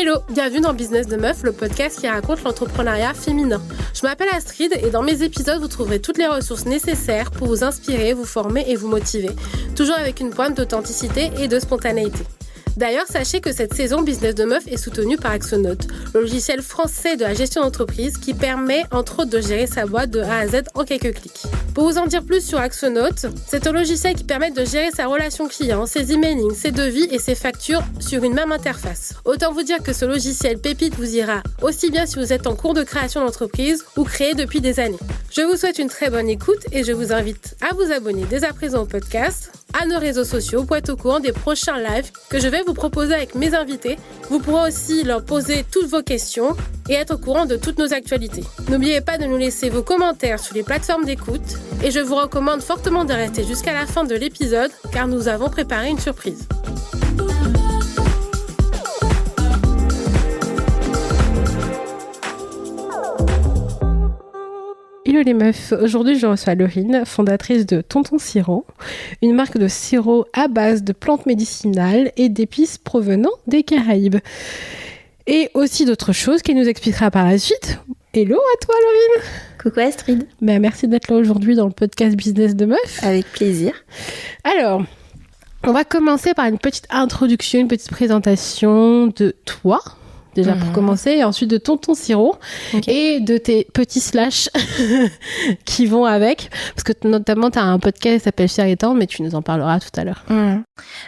Hello, bienvenue dans Business de Meuf, le podcast qui raconte l'entrepreneuriat féminin. Je m'appelle Astrid et dans mes épisodes, vous trouverez toutes les ressources nécessaires pour vous inspirer, vous former et vous motiver. Toujours avec une pointe d'authenticité et de spontanéité. D'ailleurs, sachez que cette saison Business de Meuf est soutenue par Axonote, le logiciel français de la gestion d'entreprise qui permet entre autres de gérer sa boîte de A à Z en quelques clics. Pour vous en dire plus sur Axonote, c'est un logiciel qui permet de gérer sa relation client, ses emailings, ses devis et ses factures sur une même interface. Autant vous dire que ce logiciel pépite vous ira aussi bien si vous êtes en cours de création d'entreprise ou créé depuis des années. Je vous souhaite une très bonne écoute et je vous invite à vous abonner dès à présent au podcast, à nos réseaux sociaux pour être au courant des prochains lives que je vais vous proposer avec mes invités. Vous pourrez aussi leur poser toutes vos questions et être au courant de toutes nos actualités. N'oubliez pas de nous laisser vos commentaires sur les plateformes d'écoute et je vous recommande fortement de rester jusqu'à la fin de l'épisode car nous avons préparé une surprise. Hello les meufs, aujourd'hui je reçois Laurine, fondatrice de Tonton Sirop, une marque de sirop à base de plantes médicinales et d'épices provenant des Caraïbes. Et aussi d'autres choses qu'elle nous expliquera par la suite. Hello à toi Laurine. Coucou Astrid. Merci d'être là aujourd'hui dans le podcast Business de Meuf. Avec plaisir. Alors, on va commencer par une petite introduction, une petite présentation de toi. Déjà pour commencer, et ensuite de Tonton Sirop et de tes petits slash qui vont avec. Parce que notamment, tu as un podcast qui s'appelle Fier et Tendre, mais tu nous en parleras tout à l'heure.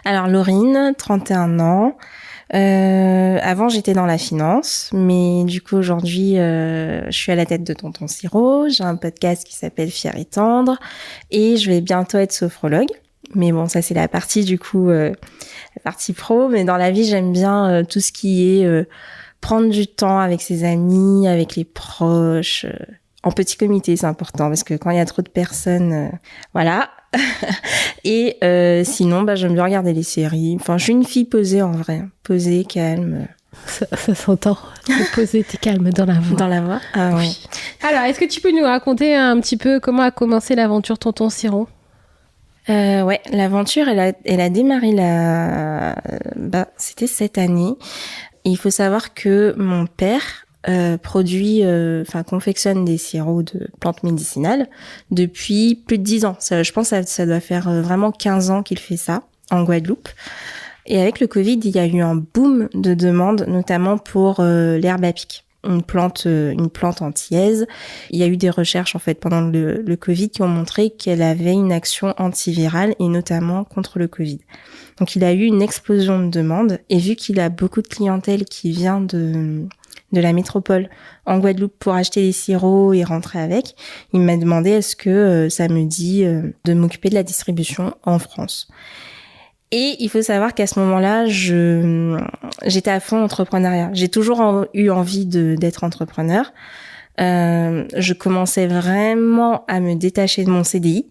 Alors, Laurine, 31 ans. Avant, j'étais dans la finance, mais du coup, aujourd'hui, je suis à la tête de Tonton Sirop. J'ai un podcast qui s'appelle Fier et Tendre et je vais bientôt être sophrologue. Mais bon, ça, c'est la partie, du coup, la partie pro. Mais dans la vie, j'aime bien tout ce qui est prendre du temps avec ses amis, avec les proches. En petit comité, c'est important parce que quand il y a trop de personnes, voilà. Et sinon, j'aime bien regarder les séries. Enfin, je suis une fille posée en vrai. Posée, calme. Ça s'entend. Posée, t'es calme dans la voix. Dans la voix. Ah oui. Alors, est-ce que tu peux nous raconter un petit peu comment a commencé l'aventure Tonton Sirop ? Ouais, l'aventure, elle a démarré c'était cette année. Et il faut savoir que mon père confectionne des sirops de plantes médicinales depuis plus de 10 ans. Je pense que ça doit faire vraiment 15 ans qu'il fait ça en Guadeloupe. Et avec le Covid, il y a eu un boom de demandes, notamment pour l'herbe à pic. Une plante antillaise. Il y a eu des recherches en fait pendant le Covid qui ont montré qu'elle avait une action antivirale et notamment contre le Covid. Donc il a eu une explosion de demandes et vu qu'il a beaucoup de clientèle qui vient de la métropole en Guadeloupe pour acheter des sirops et rentrer avec, il m'a demandé est-ce que ça me dit de m'occuper de la distribution en France. Et il faut savoir qu'à ce moment-là, j'étais à fond entrepreneuriat. J'ai toujours eu envie d'être entrepreneur. Je commençais vraiment à me détacher de mon CDI.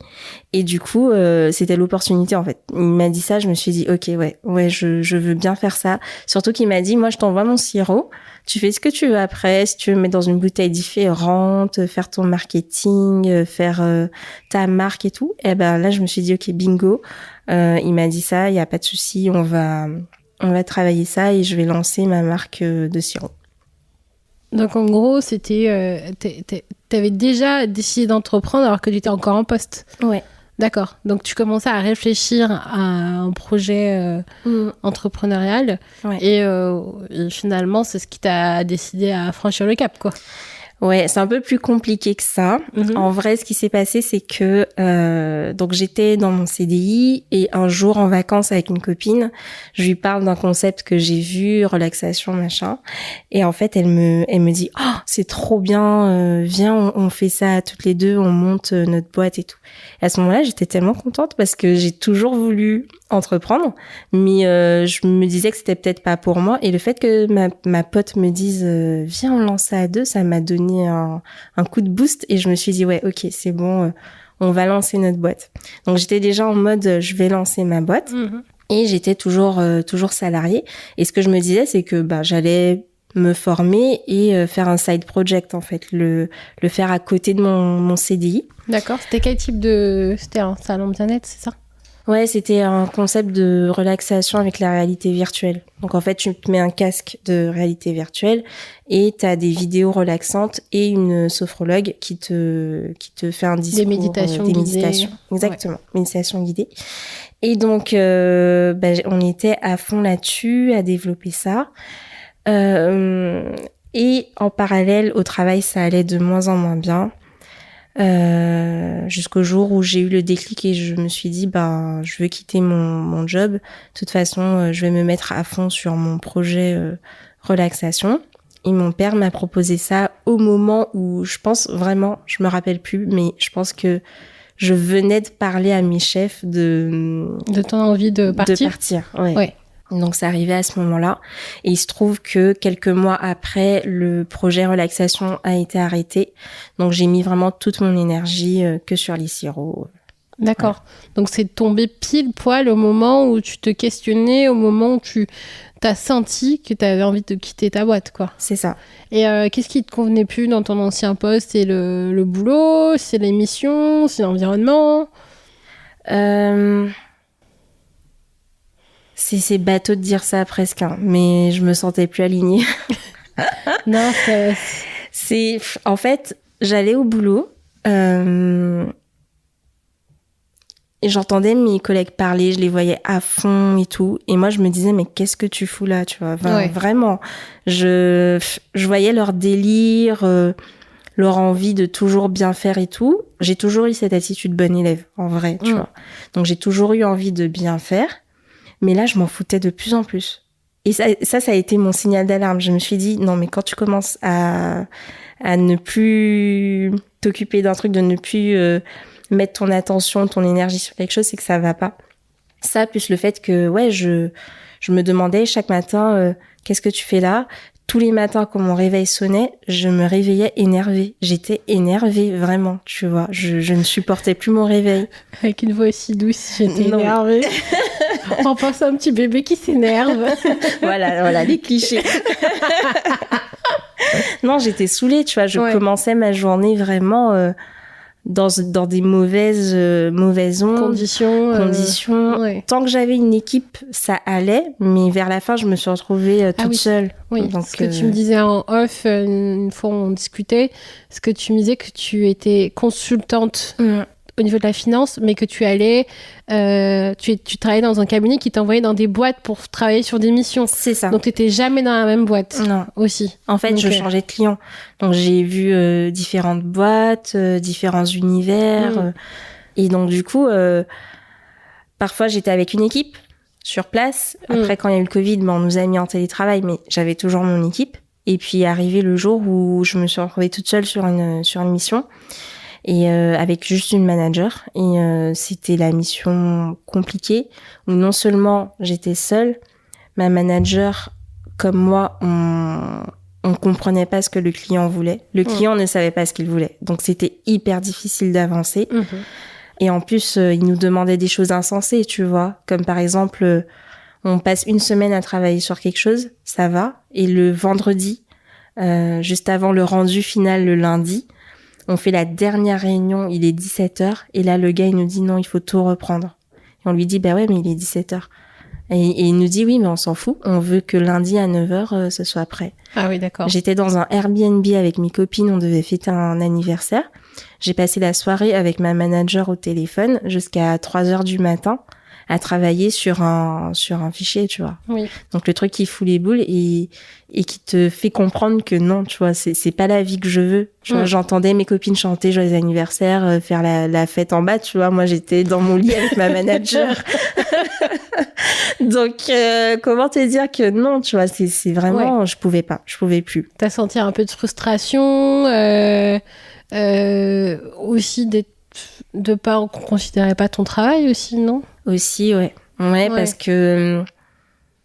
Et du coup, c'était l'opportunité, en fait. Il m'a dit ça, je me suis dit, ok, ouais, je veux bien faire ça. Surtout qu'il m'a dit, moi, je t'envoie mon sirop. Tu fais ce que tu veux après. Si tu veux mettre dans une bouteille différente, faire ton marketing, faire ta marque et tout. Et là, je me suis dit, ok, bingo. Il m'a dit ça, il y a pas de souci, on va travailler ça et je vais lancer ma marque de sirop. Donc en gros, c'était t'avais déjà décidé d'entreprendre alors que tu étais encore en poste. Ouais. D'accord. Donc tu commençais à réfléchir à un projet entrepreneurial et finalement c'est ce qui t'a décidé à franchir le cap, quoi. Ouais, c'est un peu plus compliqué que ça. En vrai, ce qui s'est passé, c'est que donc j'étais dans mon CDI et un jour en vacances avec une copine, je lui parle d'un concept que j'ai vu, relaxation, machin. Et en fait, elle me dit « Oh, c'est trop bien, viens, on fait ça toutes les deux, on monte notre boîte et tout. » Et à ce moment-là, j'étais tellement contente parce que j'ai toujours voulu entreprendre, mais je me disais que c'était peut-être pas pour moi. Et le fait que ma pote me dise viens, on lance ça à deux, ça m'a donné un coup de boost et je me suis dit ouais, ok, c'est bon, on va lancer notre boîte. Donc j'étais déjà en mode je vais lancer ma boîte et j'étais toujours salariée. Et ce que je me disais, c'est que j'allais me former et faire un side project en fait, le faire à côté de mon CDI. D'accord. C'était quel type de... C'était un salon de bien-être, c'est ça ? Ouais, c'était un concept de relaxation avec la réalité virtuelle. Donc en fait, tu te mets un casque de réalité virtuelle et tu as des vidéos relaxantes et une sophrologue qui te fait un discours. Des méditations des guidées. Méditations. Exactement, méditation guidée. Et donc, on était à fond là-dessus, à développer ça. Et en parallèle, au travail, ça allait de moins en moins bien. Jusqu'au jour où j'ai eu le déclic et je me suis dit je veux quitter mon job. De toute façon, je vais me mettre à fond sur mon projet relaxation. Et mon père m'a proposé ça au moment où je pense vraiment, je me rappelle plus, mais je pense que je venais de parler à mes chefs de ton envie de partir. De partir, ouais. Donc ça arrivait à ce moment-là et il se trouve que quelques mois après, le projet relaxation a été arrêté. Donc j'ai mis vraiment toute mon énergie que sur les sirops. D'accord. Ouais. Donc c'est tombé pile poil au moment où tu te questionnais, au moment où tu t'as senti que tu avais envie de quitter ta boîte, quoi. C'est ça. Et qu'est-ce qui te convenait plus dans ton ancien poste? C'est le boulot, c'est les missions, c'est l'environnement? C'est bateau de dire ça presque, hein, mais je me sentais plus alignée. Non, c'est... En fait, j'allais au boulot et j'entendais mes collègues parler, je les voyais à fond et tout. Et moi, je me disais, mais qu'est-ce que tu fous là, tu vois? Enfin, vraiment, je voyais leur délire, leur envie de toujours bien faire et tout. J'ai toujours eu cette attitude bonne élève, en vrai, tu vois. Donc, j'ai toujours eu envie de bien faire. Mais là, je m'en foutais de plus en plus. Et ça a été mon signal d'alarme. Je me suis dit, non, mais quand tu commences à ne plus t'occuper d'un truc, de ne plus mettre ton attention, ton énergie sur quelque chose, c'est que ça va pas. Ça, plus le fait que, je me demandais chaque matin, qu'est-ce que tu fais là? Tous les matins, quand mon réveil sonnait, je me réveillais énervée. J'étais énervée, vraiment, tu vois. Je ne supportais plus mon réveil. Avec une voix aussi douce, j'étais énervée. On pense à un petit bébé qui s'énerve. voilà, les clichés. Non, j'étais saoulée, tu vois. Je commençais ma journée vraiment dans des mauvaises ondes. Conditions. Tant que j'avais une équipe, ça allait. Mais vers la fin, je me suis retrouvée toute seule. Oui, donc, ce que tu me disais en off, une fois on discutait, ce que tu me disais que tu étais consultante au niveau de la finance, mais que tu allais, tu travaillais dans un cabinet qui t'envoyait dans des boîtes pour travailler sur des missions. C'est ça. Donc t'étais jamais dans la même boîte. Non. Aussi. En fait, je changeais de client. Donc j'ai vu différentes boîtes, différents univers. Et donc du coup, parfois j'étais avec une équipe sur place. Après, quand il y a eu le Covid, on nous a mis en télétravail, mais j'avais toujours mon équipe. Et puis arrivé le jour où je me suis retrouvée toute seule sur une mission. Et avec juste une manager. Et c'était la mission compliquée, où non seulement j'étais seule, ma manager, comme moi, on comprenait pas ce que le client voulait. Le client ne savait pas ce qu'il voulait. Donc c'était hyper difficile d'avancer. Et en plus, il nous demandait des choses insensées, tu vois. Comme par exemple, on passe une semaine à travailler sur quelque chose, ça va. Et le vendredi, juste avant le rendu final le lundi, on fait la dernière réunion, il est 17h, et là, le gars, il nous dit non, il faut tout reprendre. Et on lui dit, ouais, mais il est 17h. Et il nous dit, oui, mais on s'en fout, on veut que lundi à 9h, ce soit prêt. Ah oui, d'accord. J'étais dans un Airbnb avec mes copines, on devait fêter un anniversaire. J'ai passé la soirée avec ma manager au téléphone jusqu'à 3h du matin à travailler sur un fichier, tu vois. Oui. Donc le truc qui fout les boules et qui te fait comprendre que non, tu vois, c'est pas la vie que je veux. Tu vois, j'entendais mes copines chanter joyeux anniversaire, faire la fête en bas, tu vois. Moi, j'étais dans mon lit avec ma manager. Donc comment te dire que non, tu vois, c'est vraiment je pouvais plus. T'as senti un peu de frustration aussi de pas qu'on considérait pas ton travail aussi, non? Aussi, ouais, parce que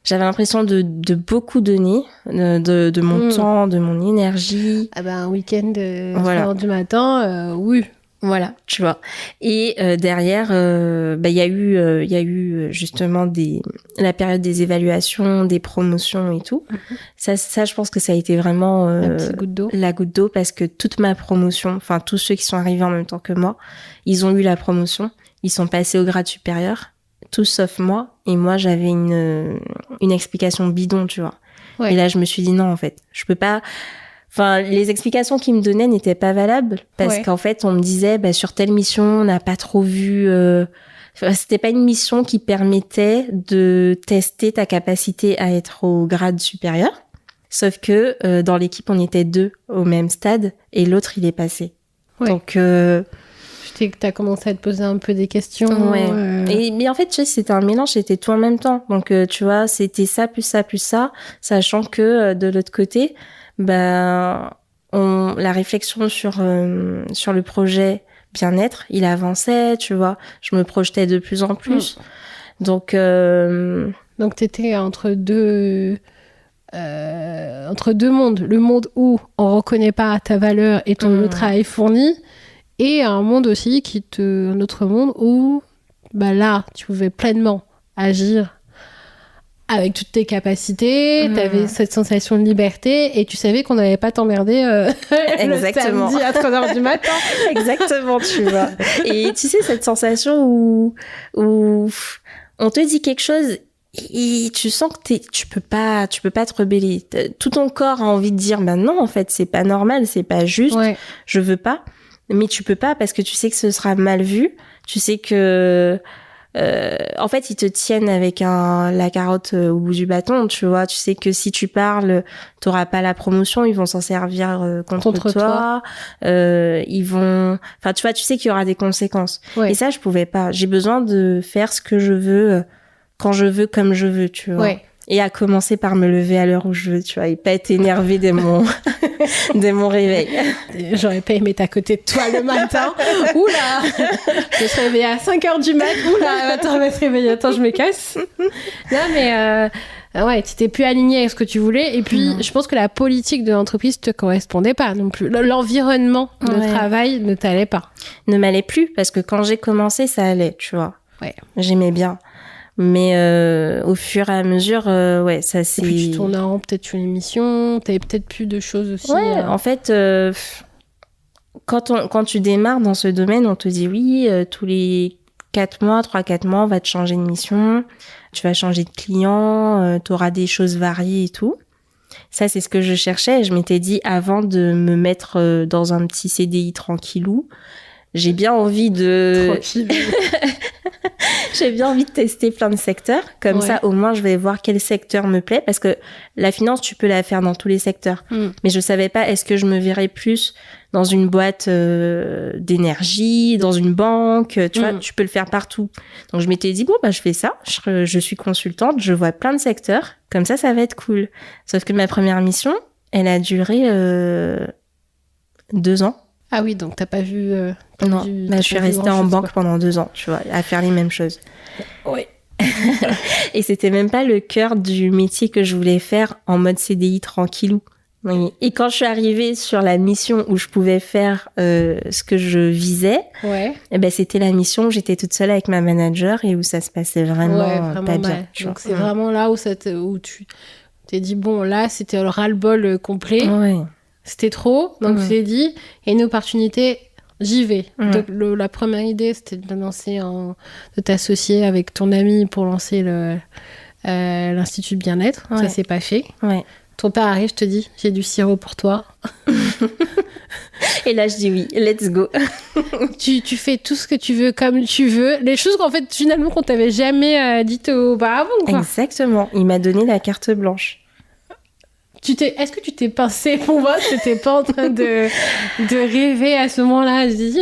j'avais l'impression de beaucoup donner, de mon temps, de mon énergie. Ah ben un week-end, 3h du matin, oui. Voilà, tu vois. Et derrière, il y a eu justement la période des évaluations, des promotions et tout. Ça, je pense que ça a été vraiment la goutte d'eau parce que toute ma promotion, enfin tous ceux qui sont arrivés en même temps que moi, ils ont eu la promotion, ils sont passés au grade supérieur. tous sauf moi. Et moi, j'avais une explication bidon, tu vois. Ouais. Et là, je me suis dit non, en fait, je peux pas... Enfin, les explications qu'ils me donnaient n'étaient pas valables parce qu'en fait, on me disait, sur telle mission, on n'a pas trop vu... C'était pas une mission qui permettait de tester ta capacité à être au grade supérieur. Sauf que dans l'équipe, on était 2 au même stade et l'autre, il est passé. Ouais. Donc... T'as commencé à te poser un peu des questions. Ouais. Mais en fait, tu sais, c'était un mélange, c'était tout en même temps. Donc, tu vois, c'était ça, plus ça, plus ça. Sachant que de l'autre côté, la réflexion sur le projet bien-être, il avançait, tu vois. Je me projetais de plus en plus. Donc t'étais entre deux mondes. Le monde où on reconnaît pas ta valeur et ton travail fourni, et un monde aussi un autre monde où là tu pouvais pleinement agir avec toutes tes capacités, t'avais cette sensation de liberté et tu savais qu'on n'allait pas t'emmerder le samedi à 3h du matin. Exactement, tu vois. Et tu sais, cette sensation où on te dit quelque chose et tu sens que tu peux pas te rebeller. Tout ton corps a envie de dire non, en fait, c'est pas normal, c'est pas juste, je veux pas. Mais tu peux pas parce que tu sais que ce sera mal vu. Tu sais que... en fait, ils te tiennent avec la carotte au bout du bâton, tu vois. Tu sais que si tu parles, t'auras pas la promotion, ils vont s'en servir contre toi. Ils vont... Enfin, tu vois, tu sais qu'il y aura des conséquences. Ouais. Et ça, je pouvais pas. J'ai besoin de faire ce que je veux, quand je veux, comme je veux, tu vois. Ouais. Et à commencer par me lever à l'heure où je veux, tu vois, et pas être énervée dès mon réveil. J'aurais pas aimé être à côté de toi le matin. Oula, je se réveillais à 5h du mat. Oula, attends, on va se réveiller. Attends, je me casse. Non, mais tu t'es plus alignée avec ce que tu voulais. Et puis, je pense que la politique de l'entreprise te correspondait pas non plus. L'environnement de travail ne t'allait pas. Ne m'allait plus, parce que quand j'ai commencé, ça allait, tu vois. Ouais. J'aimais bien. Mais au fur et à mesure, ça c'est... Et puis tu tournais en rond peut-être sur l'émission, t'avais peut-être plus de choses aussi. Ouais, en fait, quand tu démarres dans ce domaine, on te dit oui, tous les 3-4 mois, on va te changer de mission, tu vas changer de client, t'auras des choses variées et tout. Ça, c'est ce que je cherchais. Je m'étais dit, avant de me mettre dans un petit CDI tranquillou, j'ai bien envie de... J'ai bien envie de tester plein de secteurs. Comme ça, au moins, je vais voir quel secteur me plaît. Parce que la finance, tu peux la faire dans tous les secteurs. Mais je savais pas, est-ce que je me verrais plus dans une boîte d'énergie, dans une banque, tu vois, tu peux le faire partout. Donc, je m'étais dit, je fais ça. Je suis consultante, je vois plein de secteurs. Comme ça va être cool. Sauf que ma première mission, elle a duré 2 ans. Ah oui, donc t'as pas vu... non, je suis restée en banque pendant 2 ans, tu vois, à faire les mêmes choses. Oui. Et c'était même pas le cœur du métier que je voulais faire en mode CDI tranquillou. Et quand je suis arrivée sur la mission où je pouvais faire ce que je visais, c'était la mission où j'étais toute seule avec ma manager et où ça se passait vraiment pas bien. Donc c'est vraiment là où tu t'es dit, bon, là, c'était le ras-le-bol complet. Ouais. C'était trop, donc je t'ai dit, il y a une opportunité, j'y vais. Donc la première idée, c'était de t'associer avec ton ami pour lancer l'Institut de bien-être. Ça s'est pas fait. Ouais. Ton père arrive, je te dis, j'ai du sirop pour toi. Et là, je dis oui, let's go. tu fais tout ce que tu veux, comme tu veux. Les choses qu'en fait, finalement, qu'on t'avait jamais dites auparavant, quoi. Exactement. Il m'a donné la carte blanche. Est-ce que tu t'es pincé pour moi? Tu n'étais pas en train de rêver à ce moment-là? Je dis,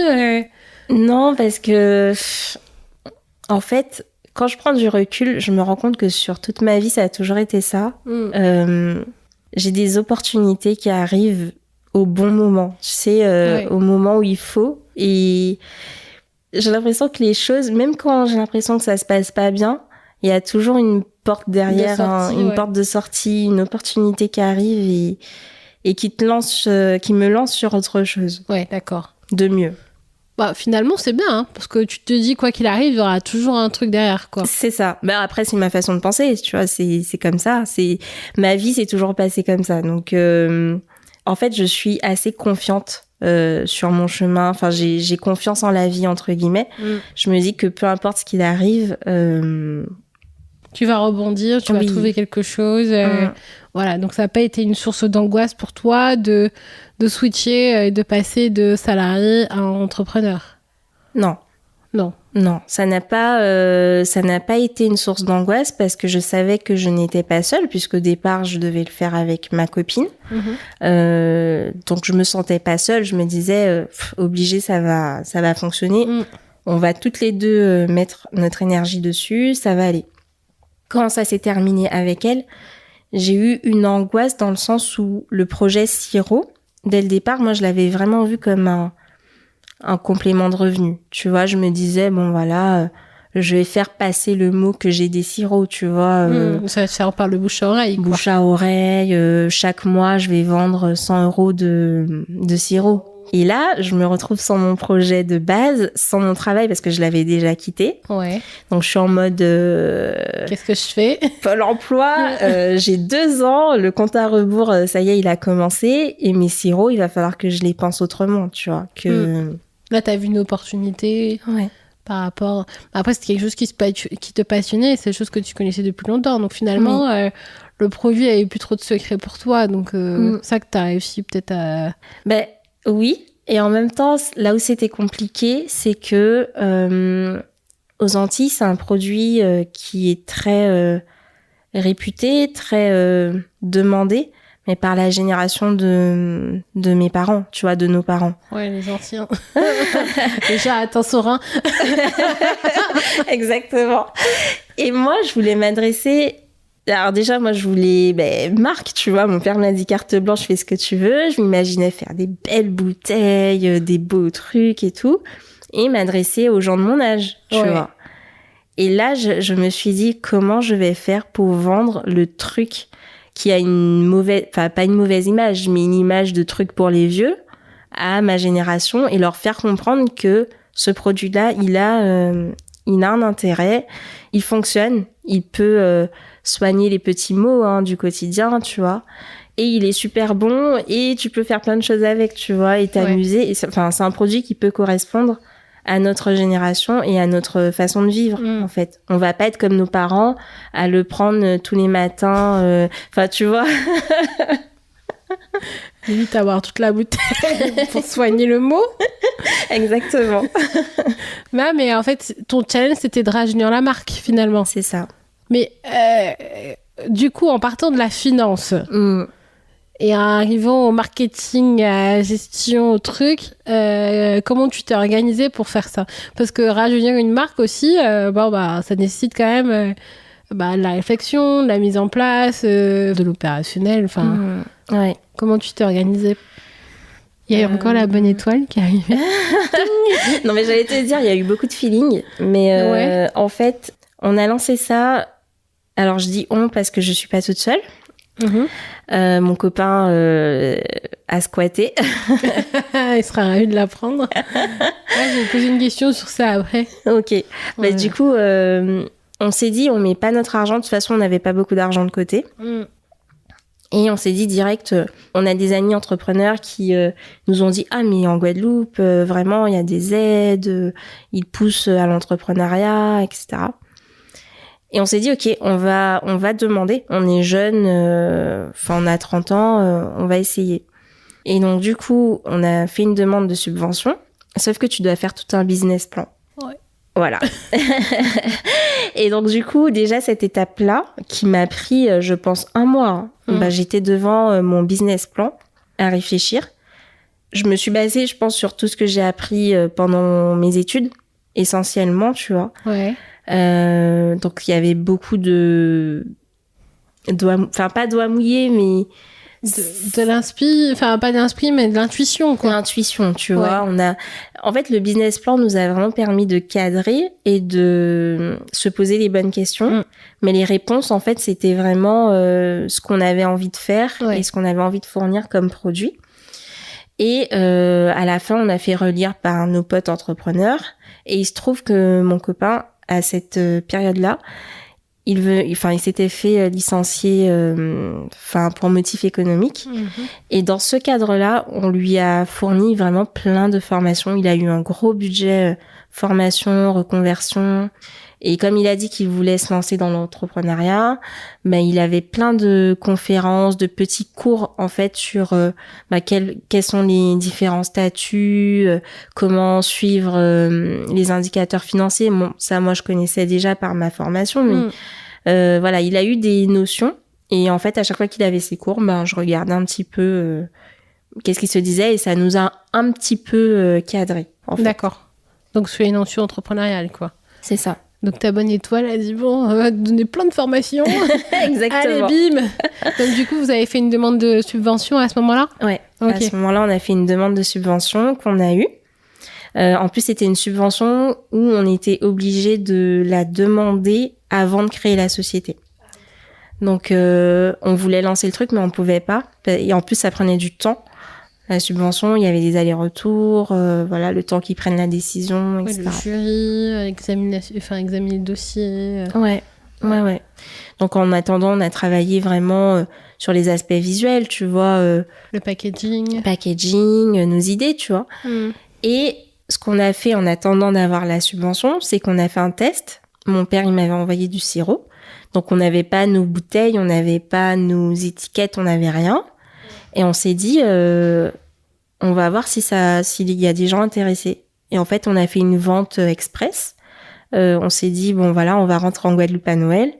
non, parce que, en fait, quand je prends du recul, je me rends compte que sur toute ma vie, ça a toujours été ça. J'ai des opportunités qui arrivent au bon moment, tu sais, au moment où il faut. Et j'ai l'impression que les choses, même quand j'ai l'impression que ça se passe pas bien, il y a toujours une porte derrière, une porte de sortie, une opportunité qui arrive et qui me lance sur autre chose. Ouais, d'accord. De mieux. Finalement, c'est bien, hein, parce que tu te dis, quoi qu'il arrive, il y aura toujours un truc derrière, quoi. C'est ça. Après, c'est ma façon de penser, tu vois, c'est comme ça. Ma vie s'est toujours passée comme ça. Donc, en fait, je suis assez confiante sur mon chemin. Enfin, j'ai confiance en la vie, entre guillemets. Je me dis que peu importe ce qu'il arrive... tu vas rebondir, tu vas trouver quelque chose. Voilà, donc ça n'a pas été une source d'angoisse pour toi de switcher et de passer de salarié à entrepreneur? Non. Non, ça n'a pas été une source d'angoisse parce que je savais que je n'étais pas seule, puisque au départ, je devais le faire avec ma copine. Donc, je me sentais pas seule. Je me disais, obligée, ça va fonctionner. On va toutes les deux mettre notre énergie dessus, ça va aller. Quand ça s'est terminé avec elle, j'ai eu une angoisse dans le sens où le projet Sirop, dès le départ, moi, je l'avais vraiment vu comme un complément de revenu. Tu vois, je me disais, bon, voilà, je vais faire passer le mot que j'ai des sirops, tu vois. Ça va te faire par le bouche à oreille, quoi. Bouche à oreille, chaque mois, je vais vendre 100 € de sirop. Et là, je me retrouve sans mon projet de base, sans mon travail, parce que je l'avais déjà quitté. Ouais. Donc, je suis en mode... Qu'est-ce que je fais? Pôle emploi. J'ai 2 ans, le compte à rebours, ça y est, il a commencé. Et mes sirops, il va falloir que je les pense autrement, tu vois. Là, t'as vu une opportunité par rapport... Après, c'était quelque chose qui te passionnait, c'est quelque chose que tu connaissais depuis longtemps. Donc, finalement, le produit avait plus trop de secrets pour toi. Donc, c'est ça que t'as réussi peut-être à... Ben, oui. Et en même temps, là où c'était compliqué, c'est que aux Antilles, c'est un produit qui est très réputé, très demandé, mais par la génération de mes parents, tu vois, de nos parents. Ouais, les anciens. Déjà, attends, Sorin. Exactement. Et moi, je voulais m'adresser... Alors déjà, moi, je voulais marque, tu vois. Mon père m'a dit carte blanche, fais ce que tu veux. Je m'imaginais faire des belles bouteilles, des beaux trucs et tout. Et m'adresser aux gens de mon âge, tu vois. Et là, je me suis dit, comment je vais faire pour vendre le truc qui a une mauvaise... Enfin, pas une mauvaise image, mais une image de truc pour les vieux à ma génération et leur faire comprendre que ce produit-là, il a un intérêt, il fonctionne, il peut... soigner les petits maux du quotidien, tu vois. Et il est super bon et tu peux faire plein de choses avec, tu vois, et t'amuser. Et c'est un produit qui peut correspondre à notre génération et à notre façon de vivre, en fait. On va pas être comme nos parents à le prendre tous les matins. Enfin, tu vois. Limite avoir toute la bouteille pour soigner le mot. Exactement. Mais en fait, ton challenge, c'était de rajeunir la marque, finalement. C'est ça. Mais du coup, en partant de la finance et en arrivant au marketing, à la gestion, au truc, comment tu t'es organisée pour faire ça? Parce que rajeunir une marque aussi, ça nécessite quand même de la réflexion, de la mise en place, de l'opérationnel. Ouais. Comment tu t'es organisée? Il y a encore la bonne étoile qui est arrivée. Non, mais j'allais te dire, il y a eu beaucoup de feeling. Mais en fait, on a lancé ça... Alors, je dis on parce que je suis pas toute seule. Mon copain a squatté. Il sera ravi de l'apprendre. Je vais poser une question sur ça après. Ok. Du coup, on s'est dit, on met pas notre argent. De toute façon, on n'avait pas beaucoup d'argent de côté. Et on s'est dit direct, on a des amis entrepreneurs qui nous ont dit « Ah, mais en Guadeloupe, vraiment, il y a des aides, ils poussent à l'entrepreneuriat, etc. » Et on s'est dit, OK, on va demander. On est jeunes, on a 30 ans, on va essayer. Et donc, du coup, on a fait une demande de subvention, sauf que tu dois faire tout un business plan. Ouais. Voilà. Et donc, du coup, déjà, cette étape-là, qui m'a pris, je pense, 1 mois, j'étais devant mon business plan à réfléchir. Je me suis basée, je pense, sur tout ce que j'ai appris pendant mes études, essentiellement, tu vois. Ouais. Donc il y avait beaucoup de pas doigts mouillés, mais de l'inspi, pas d'inspi, mais de l'intuition, quoi. L'intuition, tu vois. En fait, le business plan nous a vraiment permis de cadrer et de se poser les bonnes questions. Mais les réponses, en fait, c'était vraiment ce qu'on avait envie de faire et ce qu'on avait envie de fournir comme produit. Et à la fin, on a fait relire par nos potes entrepreneurs. Et il se trouve que mon copain, à cette période-là, il s'était fait licencier pour motif économique. Et dans ce cadre-là, on lui a fourni vraiment plein de formations. Il a eu un gros budget formation, reconversion. Et comme il a dit qu'il voulait se lancer dans l'entrepreneuriat, il avait plein de conférences, de petits cours en fait sur quels sont les différents statuts, comment suivre les indicateurs financiers. Bon, ça moi je connaissais déjà par ma formation, mais voilà, il a eu des notions. Et en fait, à chaque fois qu'il avait ses cours, je regardais un petit peu qu'est-ce qu'il se disait et ça nous a un petit peu cadré. En fait. D'accord. Donc c'est une notion entrepreneuriale, quoi. C'est ça. Donc ta bonne étoile a dit bon, on va te donner plein de formations. Exactement. Allez, bim. Donc du coup, vous avez fait une demande de subvention à ce moment-là ? Ouais. Okay. À ce moment-là, on a fait une demande de subvention qu'on a eue. En plus, c'était une subvention où on était obligé de la demander avant de créer la société. Donc, on voulait lancer le truc, mais on pouvait pas. Et en plus, ça prenait du temps. La subvention, il y avait des allers-retours, le temps qu'ils prennent la décision, etc. Le jury, examiner le dossier. Ouais. Donc, en attendant, on a travaillé vraiment sur les aspects visuels, tu vois. Le packaging. Nos idées, tu vois. Et ce qu'on a fait en attendant d'avoir la subvention, c'est qu'on a fait un test. Mon père, il m'avait envoyé du sirop. Donc, on n'avait pas nos bouteilles, on n'avait pas nos étiquettes, on n'avait rien. Et on s'est dit, on va voir s'il y a des gens intéressés. Et en fait, on a fait une vente express. On s'est dit, on va rentrer en Guadeloupe à Noël.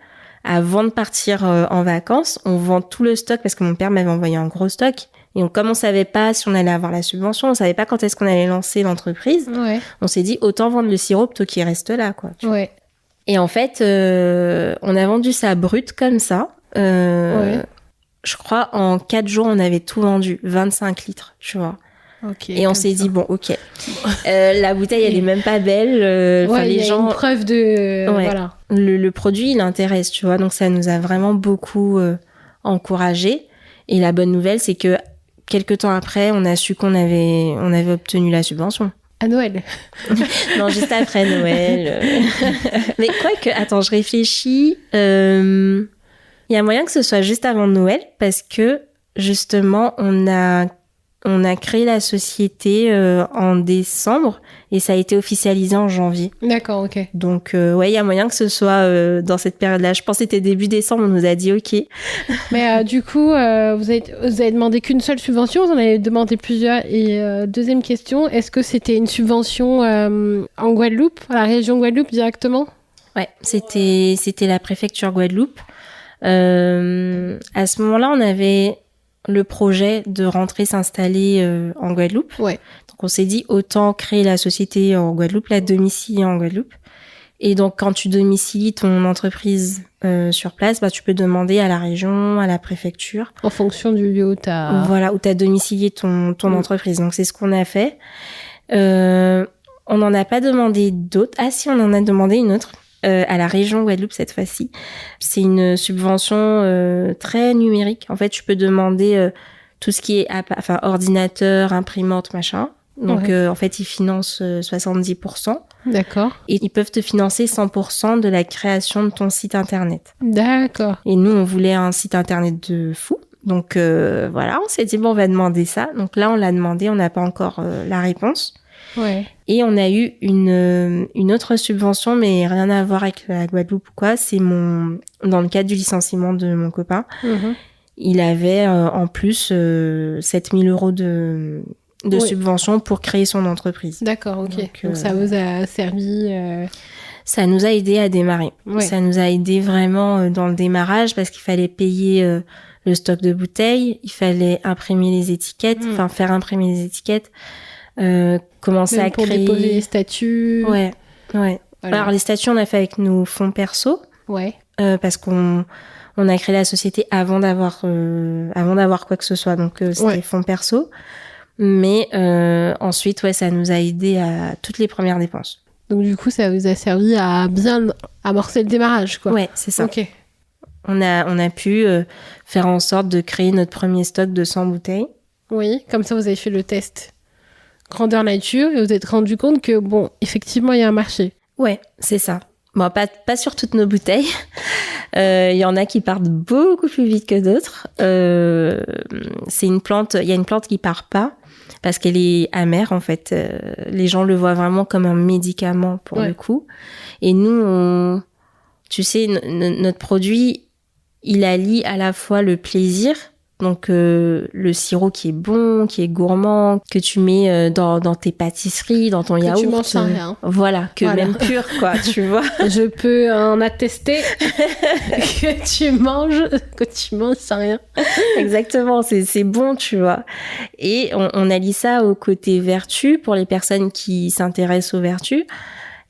Avant de partir en vacances, on vend tout le stock parce que mon père m'avait envoyé un gros stock. Et comme on savait pas si on allait avoir la subvention, on savait pas quand est-ce qu'on allait lancer l'entreprise, on s'est dit, autant vendre le sirop plutôt qu'il reste là, quoi. Ouais. Et en fait, on a vendu ça brut comme ça. Je crois en 4 jours, on avait tout vendu, 25 litres, tu vois. Okay, et on s'est dit, ok, la bouteille, elle est même pas belle. Les gens... une preuve de... voilà. Le produit, il intéresse, tu vois. Donc, ça nous a vraiment beaucoup encouragés. Et la bonne nouvelle, c'est que quelques temps après, on a su qu'on avait obtenu la subvention. À Noël. Non, juste après Noël. Mais quoique, attends, je réfléchis. Il y a moyen que ce soit juste avant Noël parce que, justement, on a créé la société en décembre et ça a été officialisé en janvier. D'accord, ok. Donc, il y a moyen que ce soit dans cette période-là. Je pense que c'était début décembre, on nous a dit OK. Mais du coup, vous avez demandé qu'une seule subvention, vous en avez demandé plusieurs. Et deuxième question, est-ce que c'était une subvention en Guadeloupe, à la région Guadeloupe directement ? Ouais, c'était la préfecture Guadeloupe. À ce moment-là, on avait le projet de rentrer s'installer en Guadeloupe. Ouais. Donc on s'est dit autant créer la société en Guadeloupe, la domicilier en Guadeloupe. Et donc quand tu domicilies ton entreprise sur place, tu peux demander à la région, à la préfecture. En fonction du lieu où t'as... Voilà, où t'as domicilié ton entreprise. Donc c'est ce qu'on a fait. On n'en a pas demandé d'autres. Ah si, on en a demandé une autre. À la région Guadeloupe cette fois-ci. C'est une subvention très numérique. En fait, tu peux demander tout ce qui est ordinateur, imprimante, machin. Donc, en fait, ils financent 70%. D'accord. Et ils peuvent te financer 100% de la création de ton site internet. D'accord. Et nous, on voulait un site internet de fou. Donc, on s'est dit, on va demander ça. Donc là, on l'a demandé, on n'a pas encore la réponse. Ouais. Et on a eu une autre subvention, mais rien à voir avec la Guadeloupe ou quoi. C'est dans le cadre du licenciement de mon copain. Il avait en plus 7 000 euros de subvention pour créer son entreprise. D'accord, ok. Donc ça vous a servi... Ça nous a aidé à démarrer. Ouais. Ça nous a aidé vraiment dans le démarrage parce qu'il fallait payer le stock de bouteilles, il fallait imprimer les étiquettes, faire imprimer les étiquettes. Commencer même à pour créer... déposer les statuts. Ouais. Voilà. Alors, les statuts, on a fait avec nos fonds perso. Ouais. Parce qu'on a créé la société avant d'avoir quoi que ce soit. Donc, c'était fonds perso. Mais ensuite, ça nous a aidé à toutes les premières dépenses. Donc, du coup, ça vous a servi à bien amorcer le démarrage, quoi. Ouais, c'est ça. Ok. On a pu faire en sorte de créer notre premier stock de 100 bouteilles. Oui, comme ça, vous avez fait le test grandeur nature et vous êtes rendu compte que, effectivement, il y a un marché. Ouais, c'est ça. Bon, pas sur toutes nos bouteilles. Il y en a qui partent beaucoup plus vite que d'autres. Il y a une plante qui part pas parce qu'elle est amère, en fait. Les gens le voient vraiment comme un médicament pour le coup. Et nous, tu sais, notre produit, il allie à la fois le plaisir, donc le sirop qui est bon, qui est gourmand, que tu mets dans tes pâtisseries, dans ton yaourt. Que tu manges sans rien. Voilà, même pur, quoi, tu vois. Je peux en attester que tu manges sans rien. Exactement, c'est bon, tu vois. Et on allie ça au côté vertu pour les personnes qui s'intéressent aux vertus.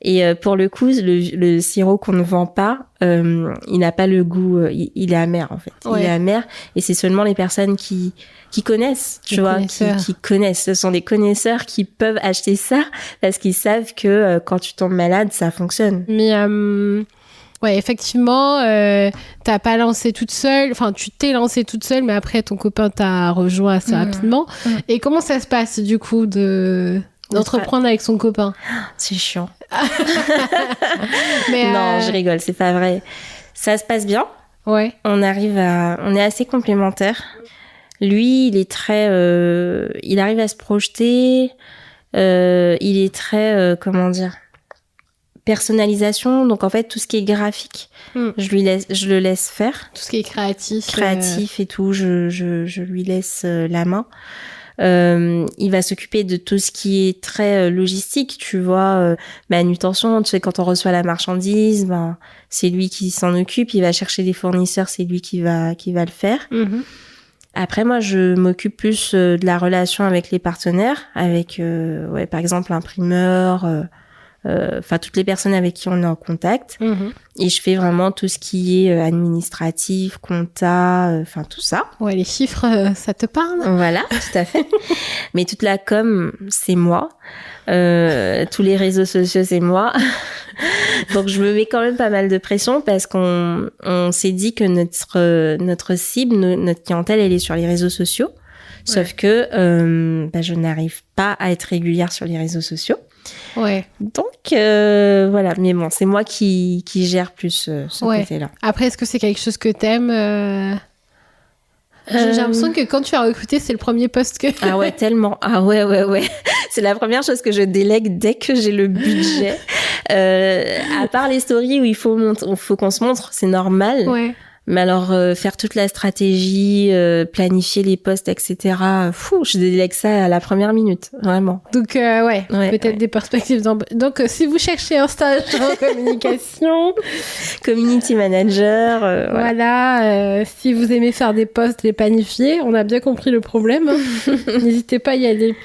Et pour le coup, le sirop qu'on ne vend pas, il n'a pas le goût, il est amer en fait. Ouais. Il est amer et c'est seulement les personnes qui connaissent, tu vois, qui connaissent. Ce sont des connaisseurs qui peuvent acheter ça parce qu'ils savent que quand tu tombes malade, ça fonctionne. Mais ouais, effectivement, t'as pas lancé toute seule. Enfin, tu t'es lancée toute seule, mais après ton copain t'a rejoint assez rapidement. Et comment ça se passe du coup d'entreprendre avec son copain? C'est chiant. Mais non, je rigole, c'est pas vrai. Ça se passe bien. Ouais. On est assez complémentaires. Lui, il est très, il arrive à se projeter. Il est très, comment dire, personnalisation. Donc en fait, tout ce qui est graphique, je le laisse faire. Tout ce qui est créatif et tout, je lui laisse la main. Il va s'occuper de tout ce qui est très logistique, tu vois, manutention, tu sais, quand on reçoit la marchandise, c'est lui qui s'en occupe, il va chercher des fournisseurs, c'est lui qui va le faire. Après, moi, je m'occupe plus de la relation avec les partenaires, avec, par exemple, l'imprimeur, toutes les personnes avec qui on est en contact. Et je fais vraiment tout ce qui est administratif, compta, tout ça. Ouais, les chiffres, ça te parle? Voilà, tout à fait. Mais toute la com, c'est moi. Tous les réseaux sociaux, c'est moi. Donc, je me mets quand même pas mal de pression parce qu'on s'est dit que notre cible, notre clientèle, elle est sur les réseaux sociaux. Ouais. Sauf que je n'arrive pas à être régulière sur les réseaux sociaux. Ouais. Donc, voilà. Mais bon, c'est moi qui gère plus ce côté-là. Après, est-ce que c'est quelque chose que t'aimes J'ai l'impression que quand tu as recruté, c'est le premier poste que... Ah ouais, tellement. Ah ouais. C'est la première chose que je délègue dès que j'ai le budget. À part les stories où il faut qu'on se montre, c'est normal. Ouais. Mais alors, faire toute la stratégie, planifier les posts, etc., je délègue ça à la première minute, vraiment. Donc, peut-être des perspectives Donc, si vous cherchez un stage en communication... Community manager, voilà. Si vous aimez faire des posts, les planifier, on a bien compris le problème. N'hésitez pas à y aller.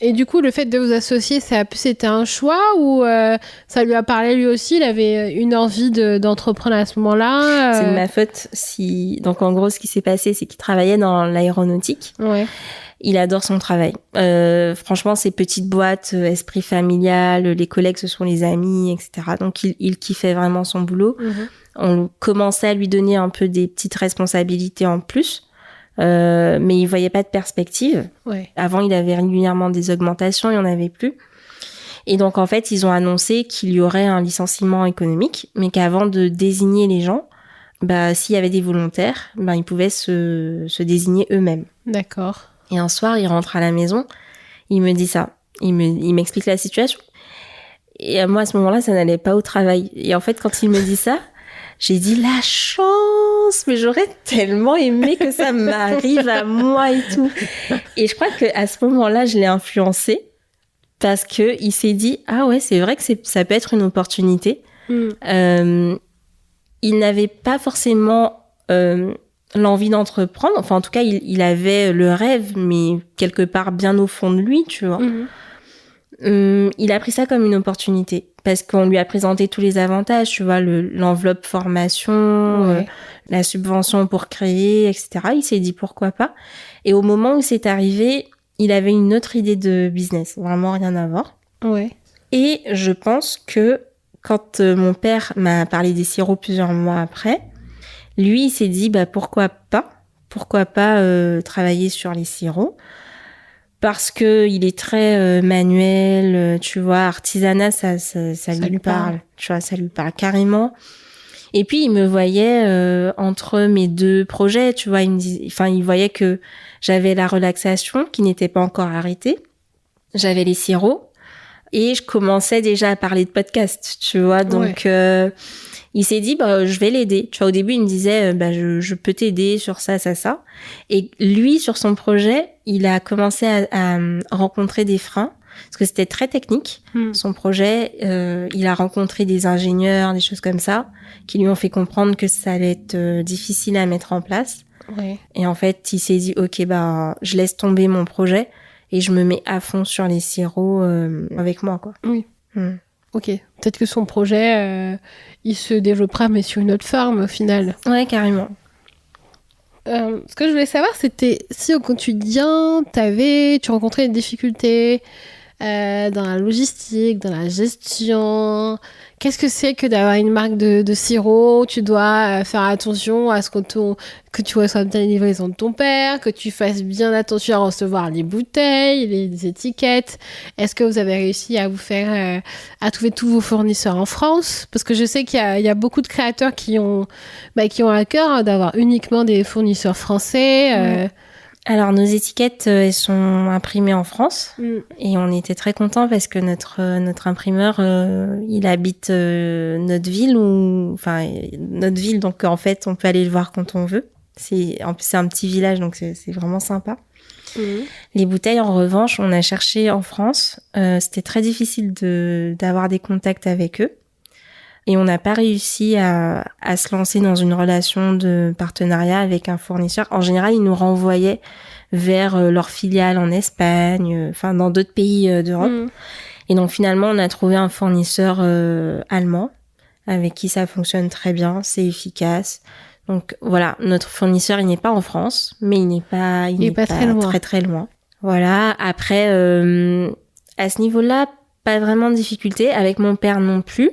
Et du coup, le fait de vous associer, ça a plus été un choix ou ça lui a parlé lui aussi? Il avait une envie d'entreprendre à ce moment-là C'est de ma faute. Donc en gros, ce qui s'est passé, c'est qu'il travaillait dans l'aéronautique. Ouais. Il adore son travail. Franchement, ces petites boîtes, esprit familial, les collègues, ce sont les amis, etc. Donc il kiffait vraiment son boulot. On commençait à lui donner un peu des petites responsabilités en plus. Mais il voyait pas de perspective. Ouais. Avant, il avait régulièrement des augmentations, il y en avait plus. Et donc, en fait, ils ont annoncé qu'il y aurait un licenciement économique, mais qu'avant de désigner les gens, s'il y avait des volontaires, ils pouvaient se désigner eux-mêmes. D'accord. Et un soir, il rentre à la maison, il me dit ça. Il m'explique la situation. Et moi, à ce moment-là, ça n'allait pas au travail. Et en fait, quand il me dit ça, j'ai dit la chance, mais j'aurais tellement aimé que ça m'arrive à moi et tout. Et je crois qu'à ce moment-là, je l'ai influencé parce que il s'est dit ah ouais, c'est vrai que ça peut être une opportunité. Il n'avait pas forcément l'envie d'entreprendre. Enfin, en tout cas, il avait le rêve, mais quelque part bien au fond de lui, tu vois. Il a pris ça comme une opportunité parce qu'on lui a présenté tous les avantages, tu vois, l'enveloppe formation, la subvention pour créer, etc. Il s'est dit pourquoi pas. Et au moment où c'est arrivé, il avait une autre idée de business, vraiment rien à voir. Ouais. Et je pense que quand mon père m'a parlé des sirops plusieurs mois après, lui, il s'est dit pourquoi pas travailler sur les sirops. parce que il est très manuel, tu vois, artisanat, ça lui parle. Tu vois, ça lui parle carrément. Et puis il me voyait entre mes deux projets, tu vois, il voyait que j'avais la relaxation qui n'était pas encore arrêtée, j'avais les sirops et je commençais déjà à parler de podcast, tu vois, donc il s'est dit je vais l'aider. Tu vois, au début il me disait je peux t'aider sur ça. Et lui sur son projet, il a commencé à rencontrer des freins. Parce que c'était très technique, son projet. Il a rencontré des ingénieurs, des choses comme ça, qui lui ont fait comprendre que ça allait être difficile à mettre en place. Ouais. Et en fait, il s'est dit, ok, je laisse tomber mon projet et je me mets à fond sur les sirops avec moi, quoi. Oui. Ok. Peut-être que son projet, il se développera, mais sur une autre forme, au final. Ouais, carrément. Ce que je voulais savoir, c'était si au quotidien, tu rencontrais des difficultés dans la logistique, dans la gestion. Qu'est-ce que c'est que d'avoir une marque de sirop? Tu dois faire attention à ce que tu reçoives bien les livraisons de ton père, que tu fasses bien attention à recevoir les bouteilles, les étiquettes. Est-ce que vous avez réussi à vous faire à trouver tous vos fournisseurs en France? Parce que je sais qu'il y a beaucoup de créateurs qui ont à cœur d'avoir uniquement des fournisseurs français. Alors, nos étiquettes, elles sont imprimées en France et on était très contents parce que notre imprimeur, il habite notre ville donc en fait, on peut aller le voir quand on veut. C'est un petit village, donc c'est vraiment sympa. Les bouteilles, en revanche, on a cherché en France. C'était très difficile d'avoir des contacts avec eux. Et on n'a pas réussi à se lancer dans une relation de partenariat avec un fournisseur. En général, ils nous renvoyaient vers leur filiale en Espagne, dans d'autres pays d'Europe. Et donc finalement, on a trouvé un fournisseur allemand avec qui ça fonctionne très bien, c'est efficace. Donc voilà, notre fournisseur, il n'est pas en France, mais il n'est pas très très loin. Voilà. Après, à ce niveau-là, pas vraiment de difficulté. Avec mon père non plus.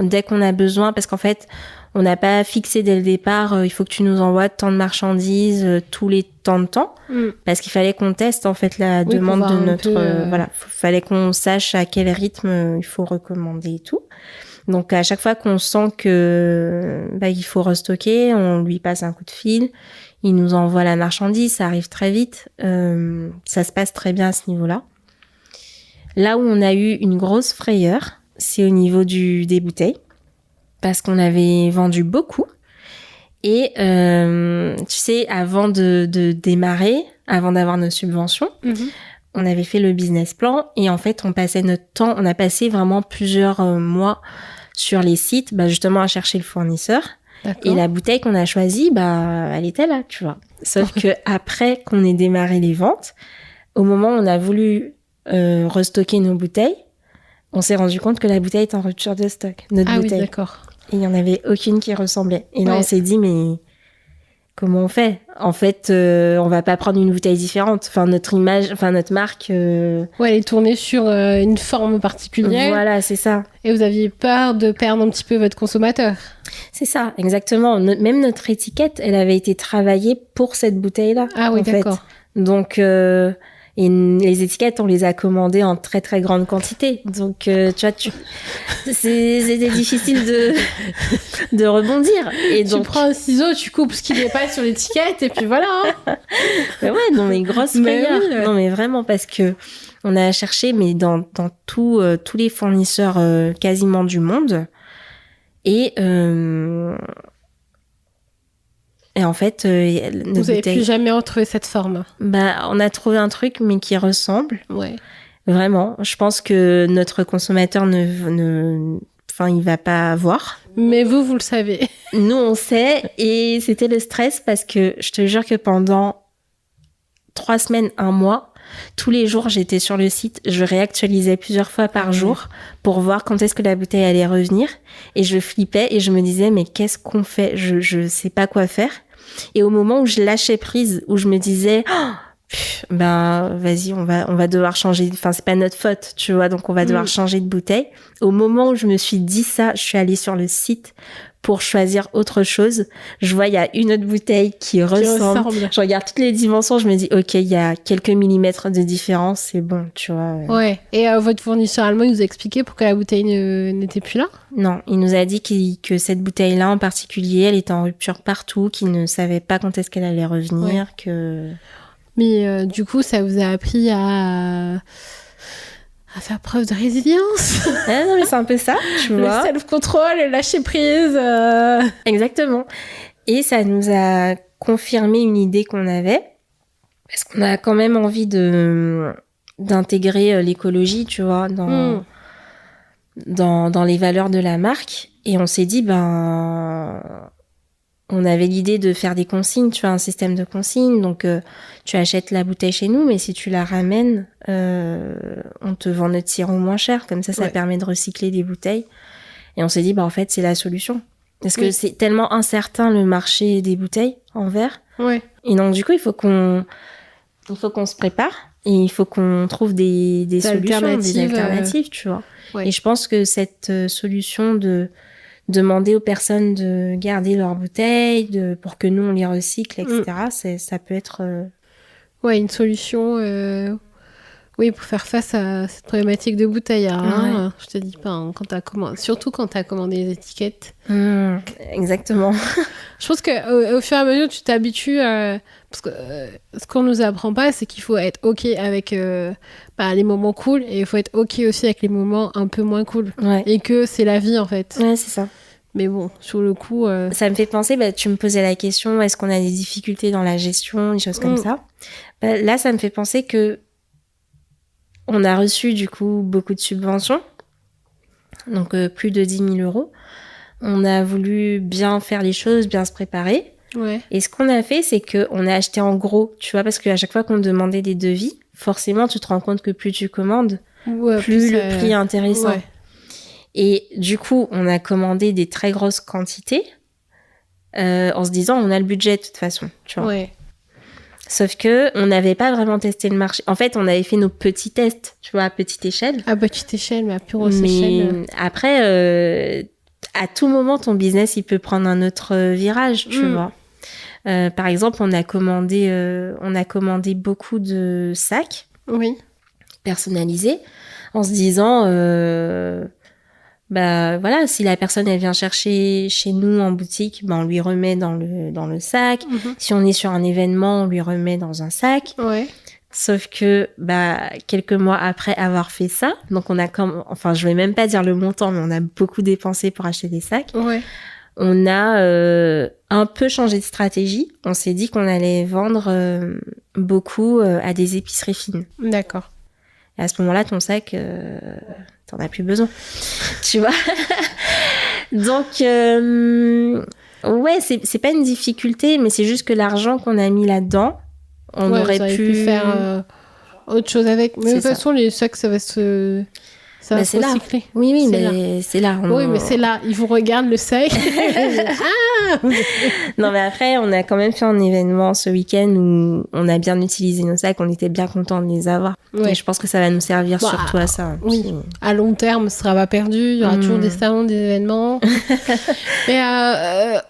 Dès qu'on a besoin, parce qu'en fait, on n'a pas fixé dès le départ, il faut que tu nous envoies tant de marchandises tous les temps de temps, parce qu'il fallait qu'on teste en fait la demande de notre... fallait qu'on sache à quel rythme il faut recommander et tout. Donc à chaque fois qu'on sent que il faut restocker, on lui passe un coup de fil, il nous envoie la marchandise, ça arrive très vite, ça se passe très bien à ce niveau-là. Là où on a eu une grosse frayeur, c'est au niveau des bouteilles, parce qu'on avait vendu beaucoup. Et tu sais, avant de démarrer, avant d'avoir nos subventions, on avait fait le business plan et en fait, on a passé vraiment plusieurs mois sur les sites, justement à chercher le fournisseur. D'accord. Et la bouteille qu'on a choisie, elle était là, tu vois. Sauf que après qu'on ait démarré les ventes, au moment où on a voulu restocker nos bouteilles, on s'est rendu compte que la bouteille est en rupture de stock. Notre bouteille. Oui, d'accord. Et il n'y en avait aucune qui ressemblait. Et là, on s'est dit, mais comment on fait ? En fait, on va pas prendre une bouteille différente. Notre marque... elle est tournée sur une forme particulière. Voilà, c'est ça. Et vous aviez peur de perdre un petit peu votre consommateur. C'est ça, exactement. Même notre étiquette, elle avait été travaillée pour cette bouteille-là. Ah oui, d'accord. Donc... Et les étiquettes, on les a commandées en très très grande quantité. Donc, tu vois, c'était difficile de rebondir. Et donc, tu prends un ciseau, tu coupes ce qui n'est pas sur l'étiquette, et puis voilà. Mais ouais, non mais grosse frayeur. Oui. Non mais vraiment, parce que on a cherché, mais dans tous les fournisseurs quasiment du monde. Et en fait, vous n'avez plus jamais retrouvé cette forme. On a trouvé un truc, mais qui ressemble. Ouais. Vraiment. Je pense que notre consommateur il va pas voir. Mais vous le savez. Nous, on sait. Et c'était le stress parce que je te jure que pendant 3 semaines, 1 mois, tous les jours, j'étais sur le site. Je réactualisais plusieurs fois par jour pour voir quand est-ce que la bouteille allait revenir. Et je flippais et je me disais, mais qu'est-ce qu'on fait ? Je sais pas quoi faire. Et au moment où je lâchais prise, où je me disais, ben vas-y, on va devoir changer. Enfin, c'est pas notre faute, tu vois, donc on va devoir changer de bouteille. Au moment où je me suis dit ça, je suis allée sur le site pour choisir autre chose. Je vois, il y a une autre bouteille qui ressemble. Je regarde toutes les dimensions, je me dis, ok, il y a quelques millimètres de différence, c'est bon, tu vois. Ouais. Et votre fournisseur allemand, il nous a expliqué pourquoi la bouteille n'était plus là? Non, il nous a dit que cette bouteille-là en particulier, elle était en rupture partout, qu'il ne savait pas quand est-ce qu'elle allait revenir, que... Mais du coup, ça vous a appris à faire preuve de résilience. Ah non, mais c'est un peu ça, tu vois. Le self-control, le lâcher prise. Exactement. Et ça nous a confirmé une idée qu'on avait, parce qu'on a quand même envie d'intégrer l'écologie, tu vois, dans les valeurs de la marque. Et on s'est dit, on avait l'idée de faire des consignes, tu vois, un système de consignes. Donc, tu achètes la bouteille chez nous, mais si tu la ramènes, on te vend notre sirop moins cher. Comme ça permet de recycler des bouteilles. Et on s'est dit, en fait, c'est la solution. Parce que c'est tellement incertain le marché des bouteilles en verre. Ouais. Et donc, du coup, il faut qu'on se prépare et il faut qu'on trouve des solutions, des alternatives, tu vois. Ouais. Et je pense que cette solution de demander aux personnes de garder leurs bouteilles, pour que nous on les recycle, etc. Ça peut être une solution pour faire face à cette problématique de bouteilles. Je te dis pas, surtout quand t'as commandé les étiquettes. Exactement. Je pense que au fur et à mesure tu t'habitues parce que ce qu'on nous apprend pas, c'est qu'il faut être ok avec les moments cool, et il faut être ok aussi avec les moments un peu moins cool, et que c'est la vie en fait. Ouais, c'est ça. Mais bon, sur le coup... Ça me fait penser, tu me posais la question, est-ce qu'on a des difficultés dans la gestion, des choses comme ça. Là, ça me fait penser que on a reçu du coup beaucoup de subventions, donc plus de 10 000 €. On a voulu bien faire les choses, bien se préparer. Ouais. Et ce qu'on a fait, c'est qu'on a acheté en gros, tu vois, parce qu'à chaque fois qu'on demandait des devis, forcément, tu te rends compte que plus tu commandes, plus le prix est intéressant. Ouais. Et du coup, on a commandé des très grosses quantités en se disant, on a le budget de toute façon, tu vois. Ouais. Sauf que on n'avait pas vraiment testé le marché. En fait, on avait fait nos petits tests, tu vois, à petite échelle. À petite échelle, mais à plus grosse échelle. Après, à tout moment, ton business, il peut prendre un autre virage, tu vois. Par exemple, on a commandé beaucoup de sacs personnalisés en se disant... voilà, si la personne elle vient chercher chez nous en boutique, on lui remet dans le sac. Si on est sur un événement, on lui remet dans un sac. Ouais. Sauf que quelques mois après avoir fait ça, donc on a je vais même pas dire le montant, mais on a beaucoup dépensé pour acheter des sacs. Ouais. On a un peu changé de stratégie. On s'est dit qu'on allait vendre beaucoup à des épiceries fines. D'accord. Et à ce moment-là, ton sac, t'en as plus besoin. Tu vois. Donc, c'est pas une difficulté, mais c'est juste que l'argent qu'on a mis là-dedans, on aurait pu faire autre chose avec. Mais de toute façon, les sacs, ça va se recycler. Oui, mais c'est là. Oui, mais c'est là. Ils vous regardent le sac. Non, mais après, on a quand même fait un événement ce week-end où on a bien utilisé nos sacs. On était bien contents de les avoir. Ouais. Et je pense que ça va nous servir surtout à ça. Oui. À long terme, ce sera pas perdu. Il y aura toujours des salons, des événements. Mais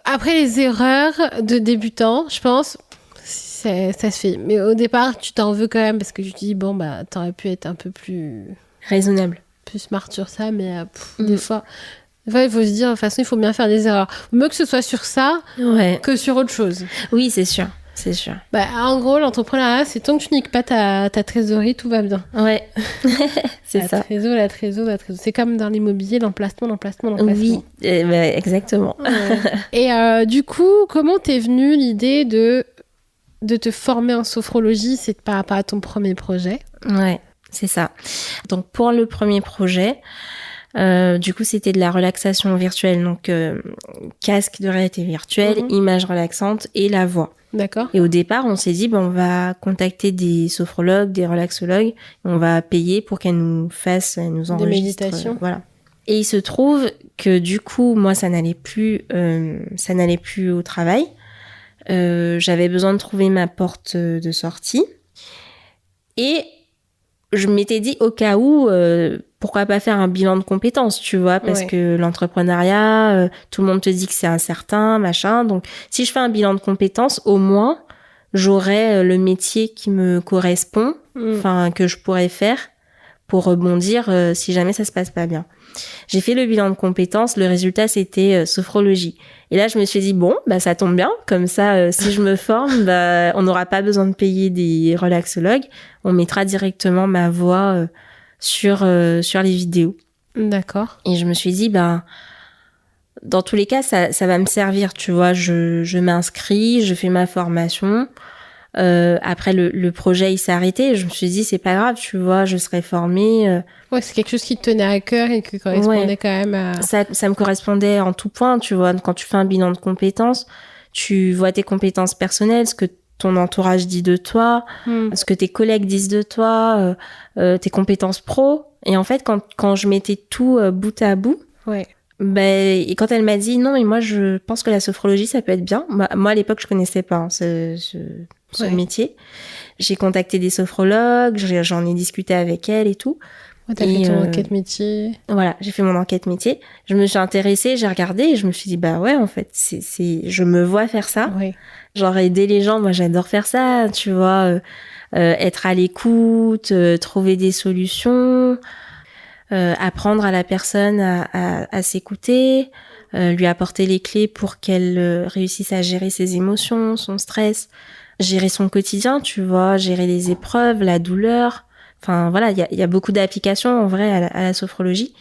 après les erreurs de débutants, je pense, ça se fait. Mais au départ, tu t'en veux quand même parce que tu te dis, t'aurais pu être un peu plus... raisonnable. Plus smart sur ça, mais des fois, il faut se dire, de toute façon, il faut bien faire des erreurs. Mieux que ce soit sur ça que sur autre chose. Oui, c'est sûr. C'est sûr. En gros, l'entrepreneuriat, c'est tant que tu niques pas ta trésorerie, tout va bien. Ouais, c'est ça. La trésor. C'est comme dans l'immobilier, l'emplacement. Oui, exactement. Et du coup, comment t'es venue l'idée de te former en sophrologie? C'est par rapport à ton premier projet? Ouais. C'est ça. Donc, pour le premier projet, du coup, c'était de la relaxation virtuelle. Donc, casque de réalité virtuelle, images relaxantes et la voix. D'accord. Et au départ, on s'est dit, on va contacter des sophrologues, des relaxologues. On va payer pour qu'elles nous enregistrent. Des méditations. Voilà. Et il se trouve que du coup, moi, ça n'allait plus au travail. J'avais besoin de trouver ma porte de sortie. Et je m'étais dit, au cas où, pourquoi pas faire un bilan de compétences, tu vois, parce que l'entrepreneuriat, tout le monde te dit que c'est incertain, machin. Donc, si je fais un bilan de compétences, au moins, j'aurai le métier qui me correspond, que je pourrais faire pour rebondir si jamais ça se passe pas bien. J'ai fait le bilan de compétences, le résultat c'était sophrologie. Et là je me suis dit bon, ça tombe bien, comme ça si je me forme, on n'aura pas besoin de payer des relaxologues, on mettra directement ma voix sur les vidéos. D'accord. Et je me suis dit dans tous les cas ça va me servir, tu vois, je m'inscris, je fais ma formation. Après le projet il s'est arrêté, je me suis dit c'est pas grave, tu vois, je serai formée. Ouais, c'est quelque chose qui te tenait à cœur et qui correspondait quand même à... Ça me correspondait en tout point, tu vois. Quand tu fais un bilan de compétences, tu vois tes compétences personnelles, ce que ton entourage dit de toi, ce que tes collègues disent de toi, tes compétences pro. Et en fait, quand je mettais tout bout à bout, et quand elle m'a dit non, mais moi je pense que la sophrologie ça peut être bien. Moi à l'époque je connaissais pas ce métier. J'ai contacté des sophrologues, j'en ai discuté avec elle et tout. T'as fait ton enquête métier. Voilà, j'ai fait mon enquête métier. Je me suis intéressée, j'ai regardé et je me suis dit en fait, je me vois faire ça. Oui. Genre aider les gens, moi j'adore faire ça, tu vois, être à l'écoute, trouver des solutions, apprendre à la personne à s'écouter, lui apporter les clés pour qu'elle réussisse à gérer ses émotions, son stress, gérer son quotidien, tu vois, gérer les épreuves, la douleur. Enfin, voilà, il y a beaucoup d'applications, en vrai, à la sophrologie.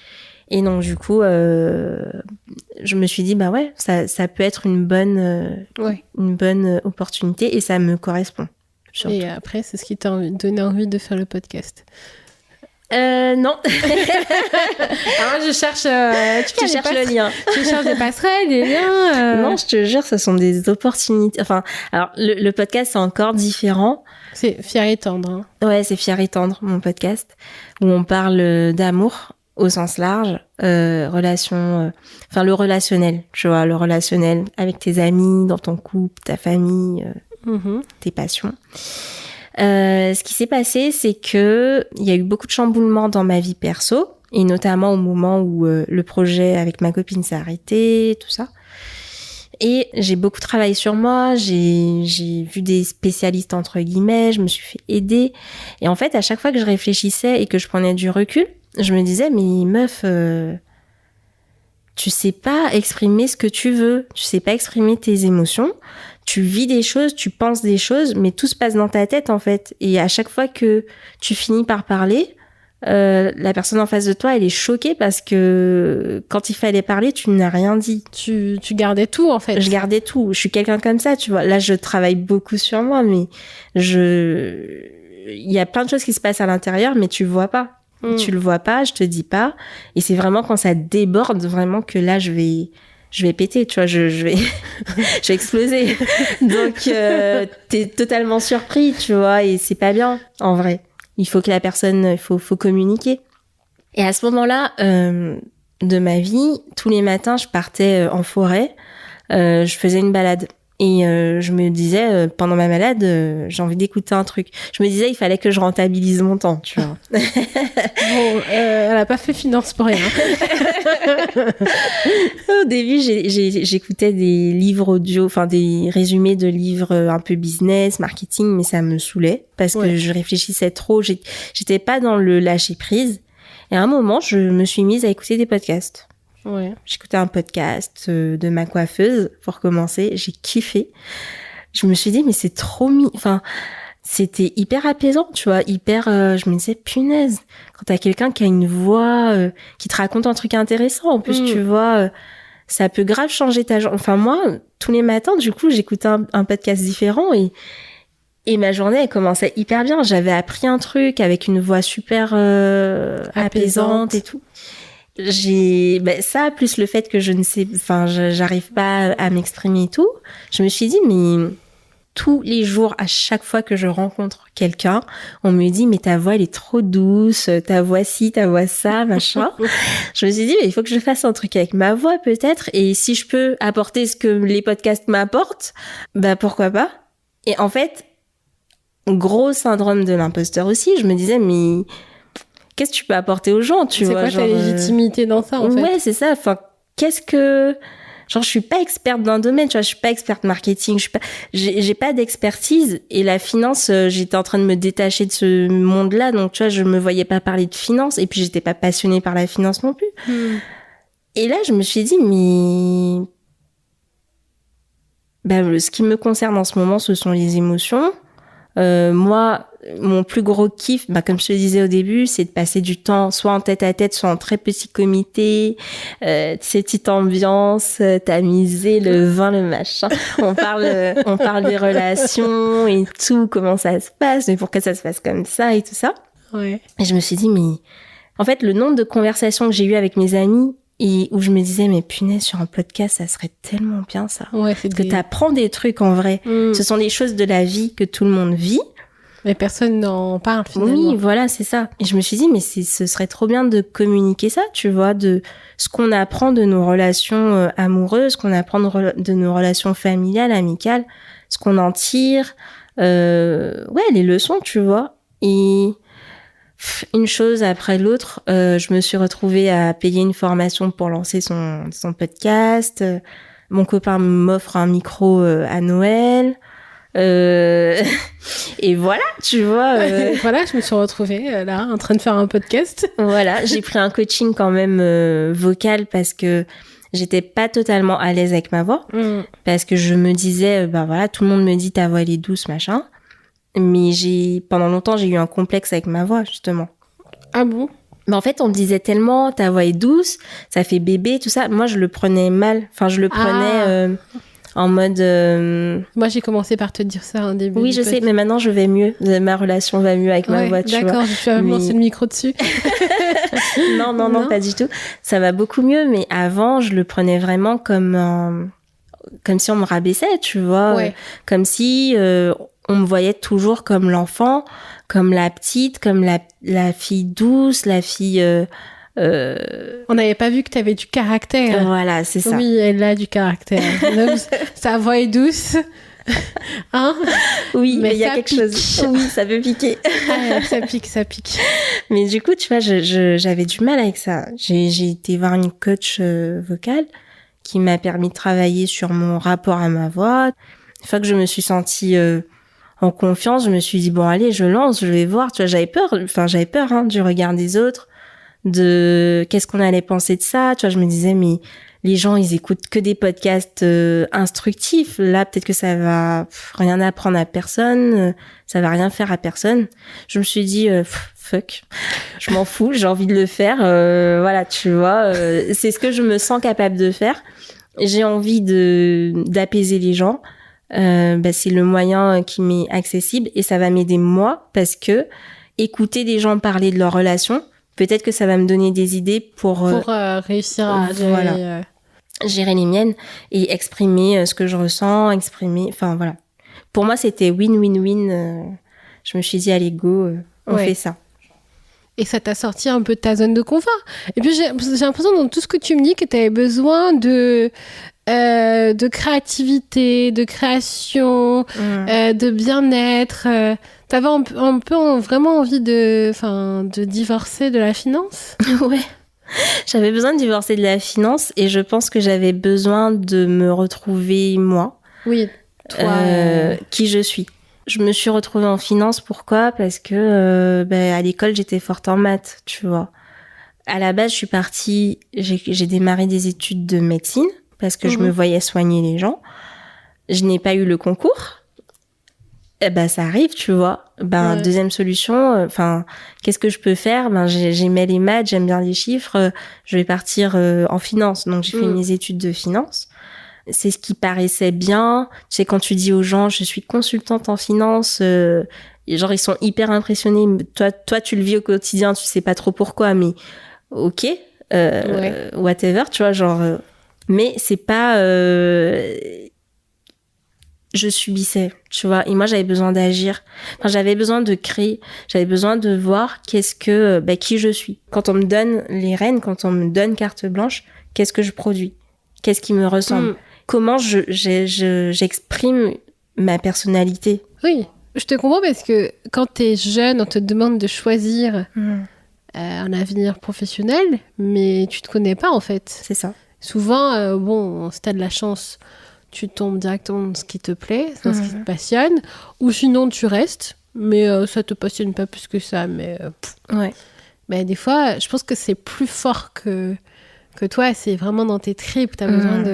Et donc, du coup, je me suis dit, ça peut être une bonne opportunité et ça me correspond. Surtout. Et après, c'est ce qui t'a donné envie de faire le podcast. Non. Alors, je cherche... tu cherches le lien. Tu cherches des passerelles, des liens. Non, je te jure, ce sont des opportunités. Enfin, alors, le podcast, c'est encore différent. C'est Fier et tendre. Hein. Ouais, c'est Fier et tendre, mon podcast, où on parle d'amour au sens large, le relationnel, tu vois, le relationnel avec tes amis, dans ton couple, ta famille, tes passions. Ce qui s'est passé, c'est que il y a eu beaucoup de chamboulements dans ma vie perso, et notamment au moment où le projet avec ma copine s'est arrêté, tout ça. Et j'ai beaucoup travaillé sur moi, j'ai vu des spécialistes entre guillemets, je me suis fait aider. Et en fait, à chaque fois que je réfléchissais et que je prenais du recul, je me disais, mais meuf, tu sais pas exprimer ce que tu veux, tu sais pas exprimer tes émotions, tu vis des choses, tu penses des choses, mais tout se passe dans ta tête en fait. Et à chaque fois que tu finis par parler, la personne en face de toi, elle est choquée parce que quand il fallait parler, tu n'as rien dit. Tu gardais tout, en fait. Je gardais tout. Je suis quelqu'un comme ça, tu vois. Là, je travaille beaucoup sur moi, mais il y a plein de choses qui se passent à l'intérieur, mais tu vois pas. Tu le vois pas, je te dis pas. Et c'est vraiment quand ça déborde, vraiment que là, je vais péter, tu vois, je vais exploser. Donc, t'es totalement surpris, tu vois, et c'est pas bien, en vrai. Il faut que la personne, il faut communiquer. Et à ce moment-là de ma vie, tous les matins, je partais en forêt, je faisais une balade. Et je me disais, pendant ma balade, j'ai envie d'écouter un truc. Je me disais, il fallait que je rentabilise mon temps, tu vois. Bon, elle a pas fait finance pour rien. Au début, j'écoutais des livres audio, enfin des résumés de livres un peu business, marketing, mais ça me saoulait parce que je réfléchissais trop. J'étais pas dans le lâcher prise. Et à un moment, je me suis mise à écouter des podcasts. Ouais. J'écoutais un podcast de ma coiffeuse pour commencer. J'ai kiffé. Je me suis dit, mais c'est trop enfin, c'était hyper apaisant, tu vois, je me disais, punaise, quand t'as quelqu'un qui a une voix, qui te raconte un truc intéressant, en plus, tu vois, ça peut grave changer ta journée. Enfin, moi, tous les matins, du coup, j'écoutais un podcast différent et ma journée, elle commençait hyper bien. J'avais appris un truc avec une voix super apaisante et tout. Ça, plus le fait que j'arrive pas à m'exprimer et tout, je me suis dit, mais tous les jours, à chaque fois que je rencontre quelqu'un, on me dit, mais ta voix, elle est trop douce, ta voix ci, ta voix ça, machin. Je me suis dit, mais il faut que je fasse un truc avec ma voix, peut-être, et si je peux apporter ce que les podcasts m'apportent, pourquoi pas. Et en fait, gros syndrome de l'imposteur aussi. Je me disais, mais qu'est-ce que tu peux apporter aux gens, tu vois? C'est quoi ta légitimité dans ça, en fait? Ouais, c'est ça. Enfin, qu'est-ce que... Genre, je suis pas experte dans le domaine, tu vois, je suis pas experte marketing, j'ai pas d'expertise. Et la finance, j'étais en train de me détacher de ce monde-là, donc tu vois, je me voyais pas parler de finance, et puis j'étais pas passionnée par la finance non plus. Et là, je me suis dit, mais... Ben, ce qui me concerne en ce moment, ce sont les émotions. Moi, mon plus gros kiff, comme je te disais au début, c'est de passer du temps soit en tête à tête, soit en très petit comité, ces petites ambiances, tamiser le vin, le machin. On parle des relations et tout, comment ça se passe, mais pourquoi ça se passe comme ça et tout ça. Ouais. Et je me suis dit, mais en fait, le nombre de conversations que j'ai eues avec mes amis et où je me disais, mais punaise, sur un podcast, ça serait tellement bien, ça. Ouais, parce que t'apprends des trucs, en vrai. Ce sont des choses de la vie que tout le monde vit. Mais personne n'en parle, finalement. Oui, voilà, c'est ça. Et je me suis dit, mais ce serait trop bien de communiquer ça, tu vois, de ce qu'on apprend de nos relations amoureuses, ce qu'on apprend de nos relations familiales, amicales, ce qu'on en tire. Ouais, les leçons, tu vois. Et... une chose après l'autre, je me suis retrouvée à payer une formation pour lancer son podcast. Mon copain m'offre un micro à Noël. Et voilà, tu vois. Voilà, je me suis retrouvée là, en train de faire un podcast. Voilà, j'ai pris un coaching quand même vocal parce que j'étais pas totalement à l'aise avec ma voix. Parce que je me disais, voilà, tout le monde me dit ta voix elle est douce, machin. Mais pendant longtemps, j'ai eu un complexe avec ma voix, justement. Ah bon? Mais en fait, on me disait tellement, ta voix est douce, ça fait bébé, tout ça. Moi, je le prenais mal. Enfin, je le prenais en mode... Moi, j'ai commencé par te dire ça au début. Oui, je sais, mais maintenant, je vais mieux. Ma relation va mieux avec ma voix, tu vois. D'accord, tu vas lancer le micro dessus. Non, pas du tout. Ça va beaucoup mieux, mais avant, je le prenais vraiment comme si on me rabaissait, tu vois. Ouais. Comme si... on me voyait toujours comme l'enfant, comme la petite, comme la fille douce, la fille... On n'avait pas vu que tu avais du caractère. Voilà, c'est ça. Oui, elle a du caractère. Sa voix est douce. Hein? Oui, mais il y a quelque chose. Oui, ça peut piquer. Ça pique. Mais du coup, tu vois, j'avais du mal avec ça. J'ai été voir une coach vocale qui m'a permis de travailler sur mon rapport à ma voix. Une fois que je me suis sentie... en confiance, je me suis dit, bon, allez, je lance, je vais voir. Tu vois, j'avais peur du regard des autres, de qu'est-ce qu'on allait penser de ça. Tu vois, je me disais, mais les gens, ils écoutent que des podcasts instructifs. Là, peut-être que ça va rien apprendre à personne, ça va rien faire à personne. Je me suis dit, fuck, je m'en fous, j'ai envie de le faire. Voilà, tu vois, c'est ce que je me sens capable de faire. J'ai envie d'apaiser les gens. C'est le moyen qui m'est accessible et ça va m'aider moi parce que écouter des gens parler de leur relation, peut-être que ça va me donner des idées pour réussir à gérer les miennes et exprimer ce que je ressens, enfin voilà. Pour moi, c'était win-win-win. Je me suis dit, allez, go, on fait ça. Et ça t'a sorti un peu de ta zone de confort. Et puis, j'ai l'impression dans tout ce que tu me dis que tu avais besoin de créativité, de création, de bien-être. T'avais un peu vraiment envie de divorcer de la finance? Ouais. J'avais besoin de divorcer de la finance et je pense que j'avais besoin de me retrouver moi. Oui, toi. Qui je suis. Je me suis retrouvée en finance, pourquoi ? Parce que à l'école, j'étais forte en maths, tu vois. À la base, je suis partie, j'ai démarré des études de médecine parce que je me voyais soigner les gens. Je n'ai pas eu le concours. Ça arrive, tu vois. Deuxième solution, qu'est-ce que je peux faire ? J'aimais les maths, j'aime bien les chiffres, je vais partir en finance. Donc, j'ai fait mes études de finance. C'est ce qui paraissait bien. Tu sais, quand tu dis aux gens, je suis consultante en finance, genre, ils sont hyper impressionnés. Toi, tu le vis au quotidien, tu sais pas trop pourquoi, mais ok, whatever, tu vois, genre... mais c'est pas... je subissais, tu vois. Et moi, j'avais besoin d'agir. J'avais besoin de créer. J'avais besoin de voir qui je suis. Quand on me donne les rênes, quand on me donne carte blanche, qu'est-ce que je produis ? Qu'est-ce qui me ressemble ? Comment j'exprime ma personnalité ? Oui. Je te comprends parce que quand t'es jeune, on te demande de choisir un avenir professionnel, mais tu te connais pas en fait. C'est ça. Souvent, bon, si t'as de la chance, tu tombes directement dans ce qui te plaît, dans ce qui te passionne, ou sinon tu restes, mais ça te passionne pas plus que ça. Mais mais des fois, je pense que c'est plus fort que toi. C'est vraiment dans tes tripes. T'as besoin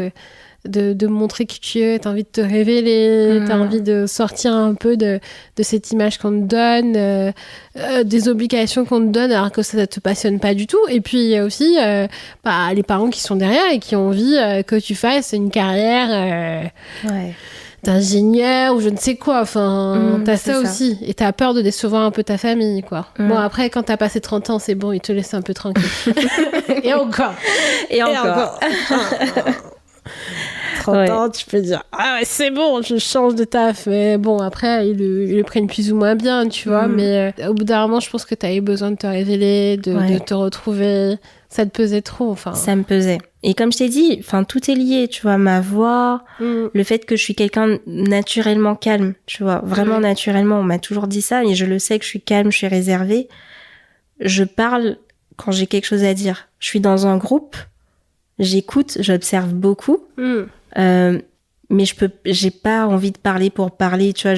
de montrer qui tu es, t'as envie de te révéler, t'as envie de sortir un peu de cette image qu'on te donne, des obligations qu'on te donne alors que ça te passionne pas du tout. Et puis il y a aussi les parents qui sont derrière et qui ont envie que tu fasses une carrière d'ingénieur ou je ne sais quoi. Enfin, t'as ça aussi. Et t'as peur de décevoir un peu ta famille, quoi. Bon, après, quand t'as passé 30 ans, c'est bon, ils te laissent un peu tranquille. Et encore. Et encore. 30 ans, tu peux dire ah ouais, c'est bon, je change de taf. Mais bon, après, ils le prennent plus ou moins bien, tu vois. Mais au bout d'un moment, je pense que t'as eu besoin de te révéler, de te retrouver. Ça te pesait trop, enfin. Ça me pesait. Et comme je t'ai dit, enfin, tout est lié, tu vois, ma voix, le fait que je suis quelqu'un naturellement calme, tu vois, vraiment naturellement. On m'a toujours dit ça et je le sais que je suis calme, je suis réservée. Je parle quand j'ai quelque chose à dire. Je suis dans un groupe. J'écoute, j'observe beaucoup, mais j'ai pas envie de parler pour parler, tu vois,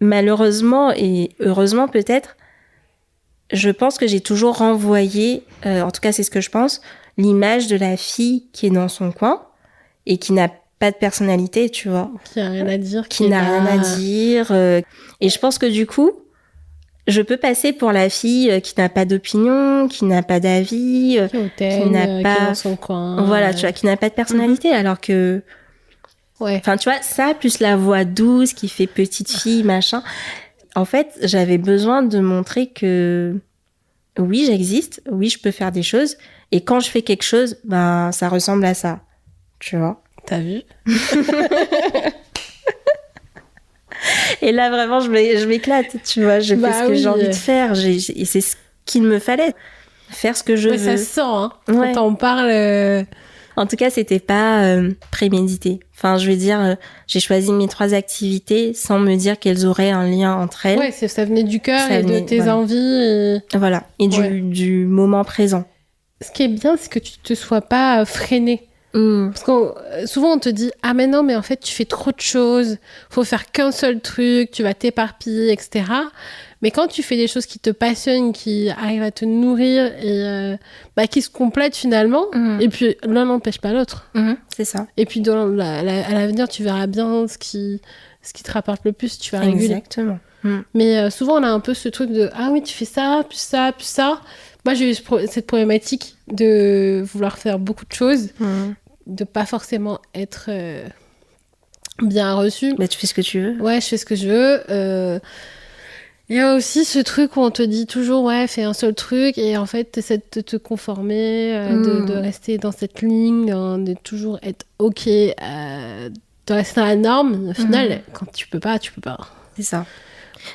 malheureusement et heureusement peut-être, je pense que j'ai toujours renvoyé, en tout cas c'est ce que je pense, l'image de la fille qui est dans son coin et qui n'a pas de personnalité, tu vois. Qui a rien à dire. Qui n'a rien à dire. Et je pense que du coup, je peux passer pour la fille qui n'a pas d'opinion, qui n'a pas d'avis, qui n'a pas... qui est dans son coin. Voilà, tu vois, qui n'a pas de personnalité, alors que... Enfin, tu vois, ça, plus la voix douce qui fait petite fille, machin. En fait, j'avais besoin de montrer que oui, j'existe, oui, je peux faire des choses, et quand je fais quelque chose, ben, ça ressemble à ça, tu vois. T'as vu? Et là, vraiment, je m'éclate, tu vois. Je fais ce que j'ai envie de faire. Et c'est ce qu'il me fallait. Faire ce que je veux. Ça se sent, hein. Quand on parle... En tout cas, c'était pas prémédité. Enfin, je veux dire, j'ai choisi mes 3 activités sans me dire qu'elles auraient un lien entre elles. Ouais, ça venait du cœur et de tes envies. Voilà. Et du moment présent. Ce qui est bien, c'est que tu te sois pas freinée. Parce que souvent on te dit ah mais non mais en fait tu fais trop de choses, faut faire qu'un seul truc, tu vas t'éparpiller, etc. Mais quand tu fais des choses qui te passionnent, qui arrivent à te nourrir et qui se complètent finalement, et puis l'un n'empêche pas l'autre. C'est ça. Et puis à l'avenir tu verras bien ce qui te rapporte le plus, tu vas réguler. Exactement. Mais souvent on a un peu ce truc de ah oui tu fais ça, puis ça, puis ça. Moi j'ai eu cette problématique de vouloir faire beaucoup de choses. De pas forcément être bien reçu. Mais tu fais ce que tu veux. Ouais, je fais ce que je veux. Il y a aussi ce truc où on te dit toujours ouais, fais un seul truc et en fait t'essaies de te conformer, de rester dans cette ligne, de toujours être ok, de rester dans la norme. Au final, quand tu peux pas, tu peux pas. C'est ça.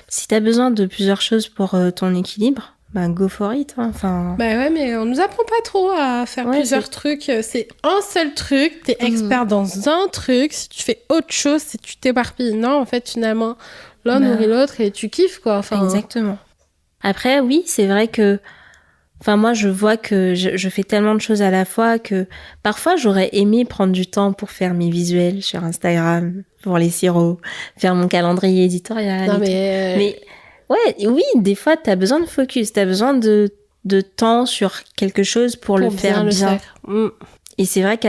Si t'as besoin de plusieurs choses pour ton équilibre, go for it. Hein. Enfin... ouais, mais on nous apprend pas trop à faire plusieurs trucs. C'est un seul truc, t'es expert dans un truc. Si tu fais autre chose, si tu t'éparpilles. Non, en fait, finalement, l'un nourrit l'autre et tu kiffes, quoi. Enfin... Exactement. Après, oui, c'est vrai que... Enfin, moi, je vois que je fais tellement de choses à la fois que parfois, j'aurais aimé prendre du temps pour faire mes visuels sur Instagram, pour les sirops, faire mon calendrier éditorial. Non, mais ouais, oui, des fois, t'as besoin de focus, t'as besoin de temps sur quelque chose pour le faire bien. Et c'est vrai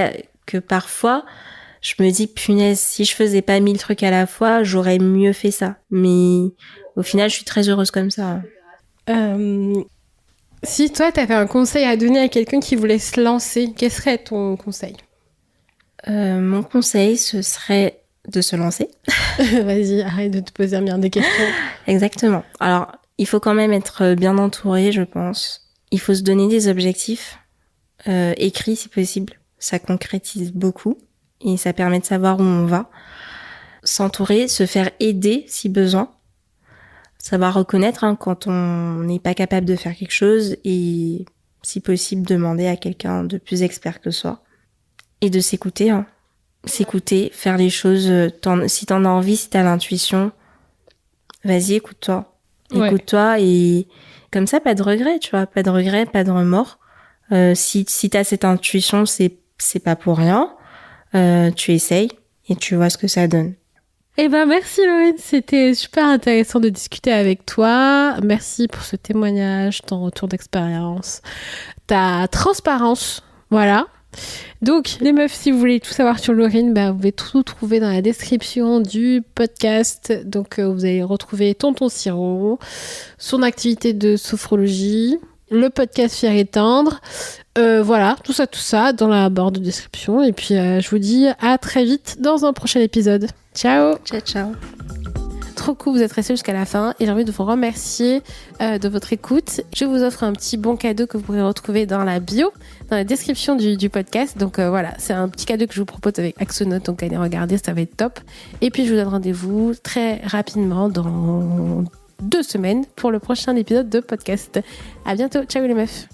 que parfois, je me dis, punaise, si je faisais pas 1000 trucs à la fois, j'aurais mieux fait ça. Mais au final, je suis très heureuse comme ça. Si toi, t'avais un conseil à donner à quelqu'un qui voulait se lancer, quel serait ton conseil ? Mon conseil, ce serait de se lancer. Vas-y, arrête de te poser bien des questions. Exactement. Alors, il faut quand même être bien entouré, je pense. Il faut se donner des objectifs, écrits si possible. Ça concrétise beaucoup et ça permet de savoir où on va. S'entourer, se faire aider si besoin. Savoir reconnaître quand on n'est pas capable de faire quelque chose et, si possible, demander à quelqu'un de plus expert que soi. Et de s'écouter, S'écouter, faire les choses, si t'en as envie, si t'as l'intuition, vas-y, écoute-toi. Ouais. Écoute-toi et comme ça, pas de regret, tu vois, pas de regret, pas de remords. Si t'as cette intuition, c'est pas pour rien. Tu essayes et tu vois ce que ça donne. Eh ben merci Laurine, c'était super intéressant de discuter avec toi. Merci pour ce témoignage, ton retour d'expérience, ta transparence. Voilà. Donc les meufs, si vous voulez tout savoir sur Laurine, vous pouvez tout trouver dans la description du podcast. Donc vous allez retrouver Tonton Sirop, son activité de sophrologie, le podcast Fier et Tendre. Voilà, tout ça dans la barre de description. Et puis je vous dis à très vite dans un prochain épisode. Ciao. Ciao. Trop cool, vous êtes restés jusqu'à la fin et j'ai envie de vous remercier de votre écoute. Je vous offre un petit bon cadeau que vous pourrez retrouver dans la bio, dans la description du podcast. Donc voilà, c'est un petit cadeau que je vous propose avec Axonote, donc allez regarder, ça va être top. Et puis je vous donne rendez-vous très rapidement dans 2 semaines pour le prochain épisode de podcast. À bientôt, ciao les meufs.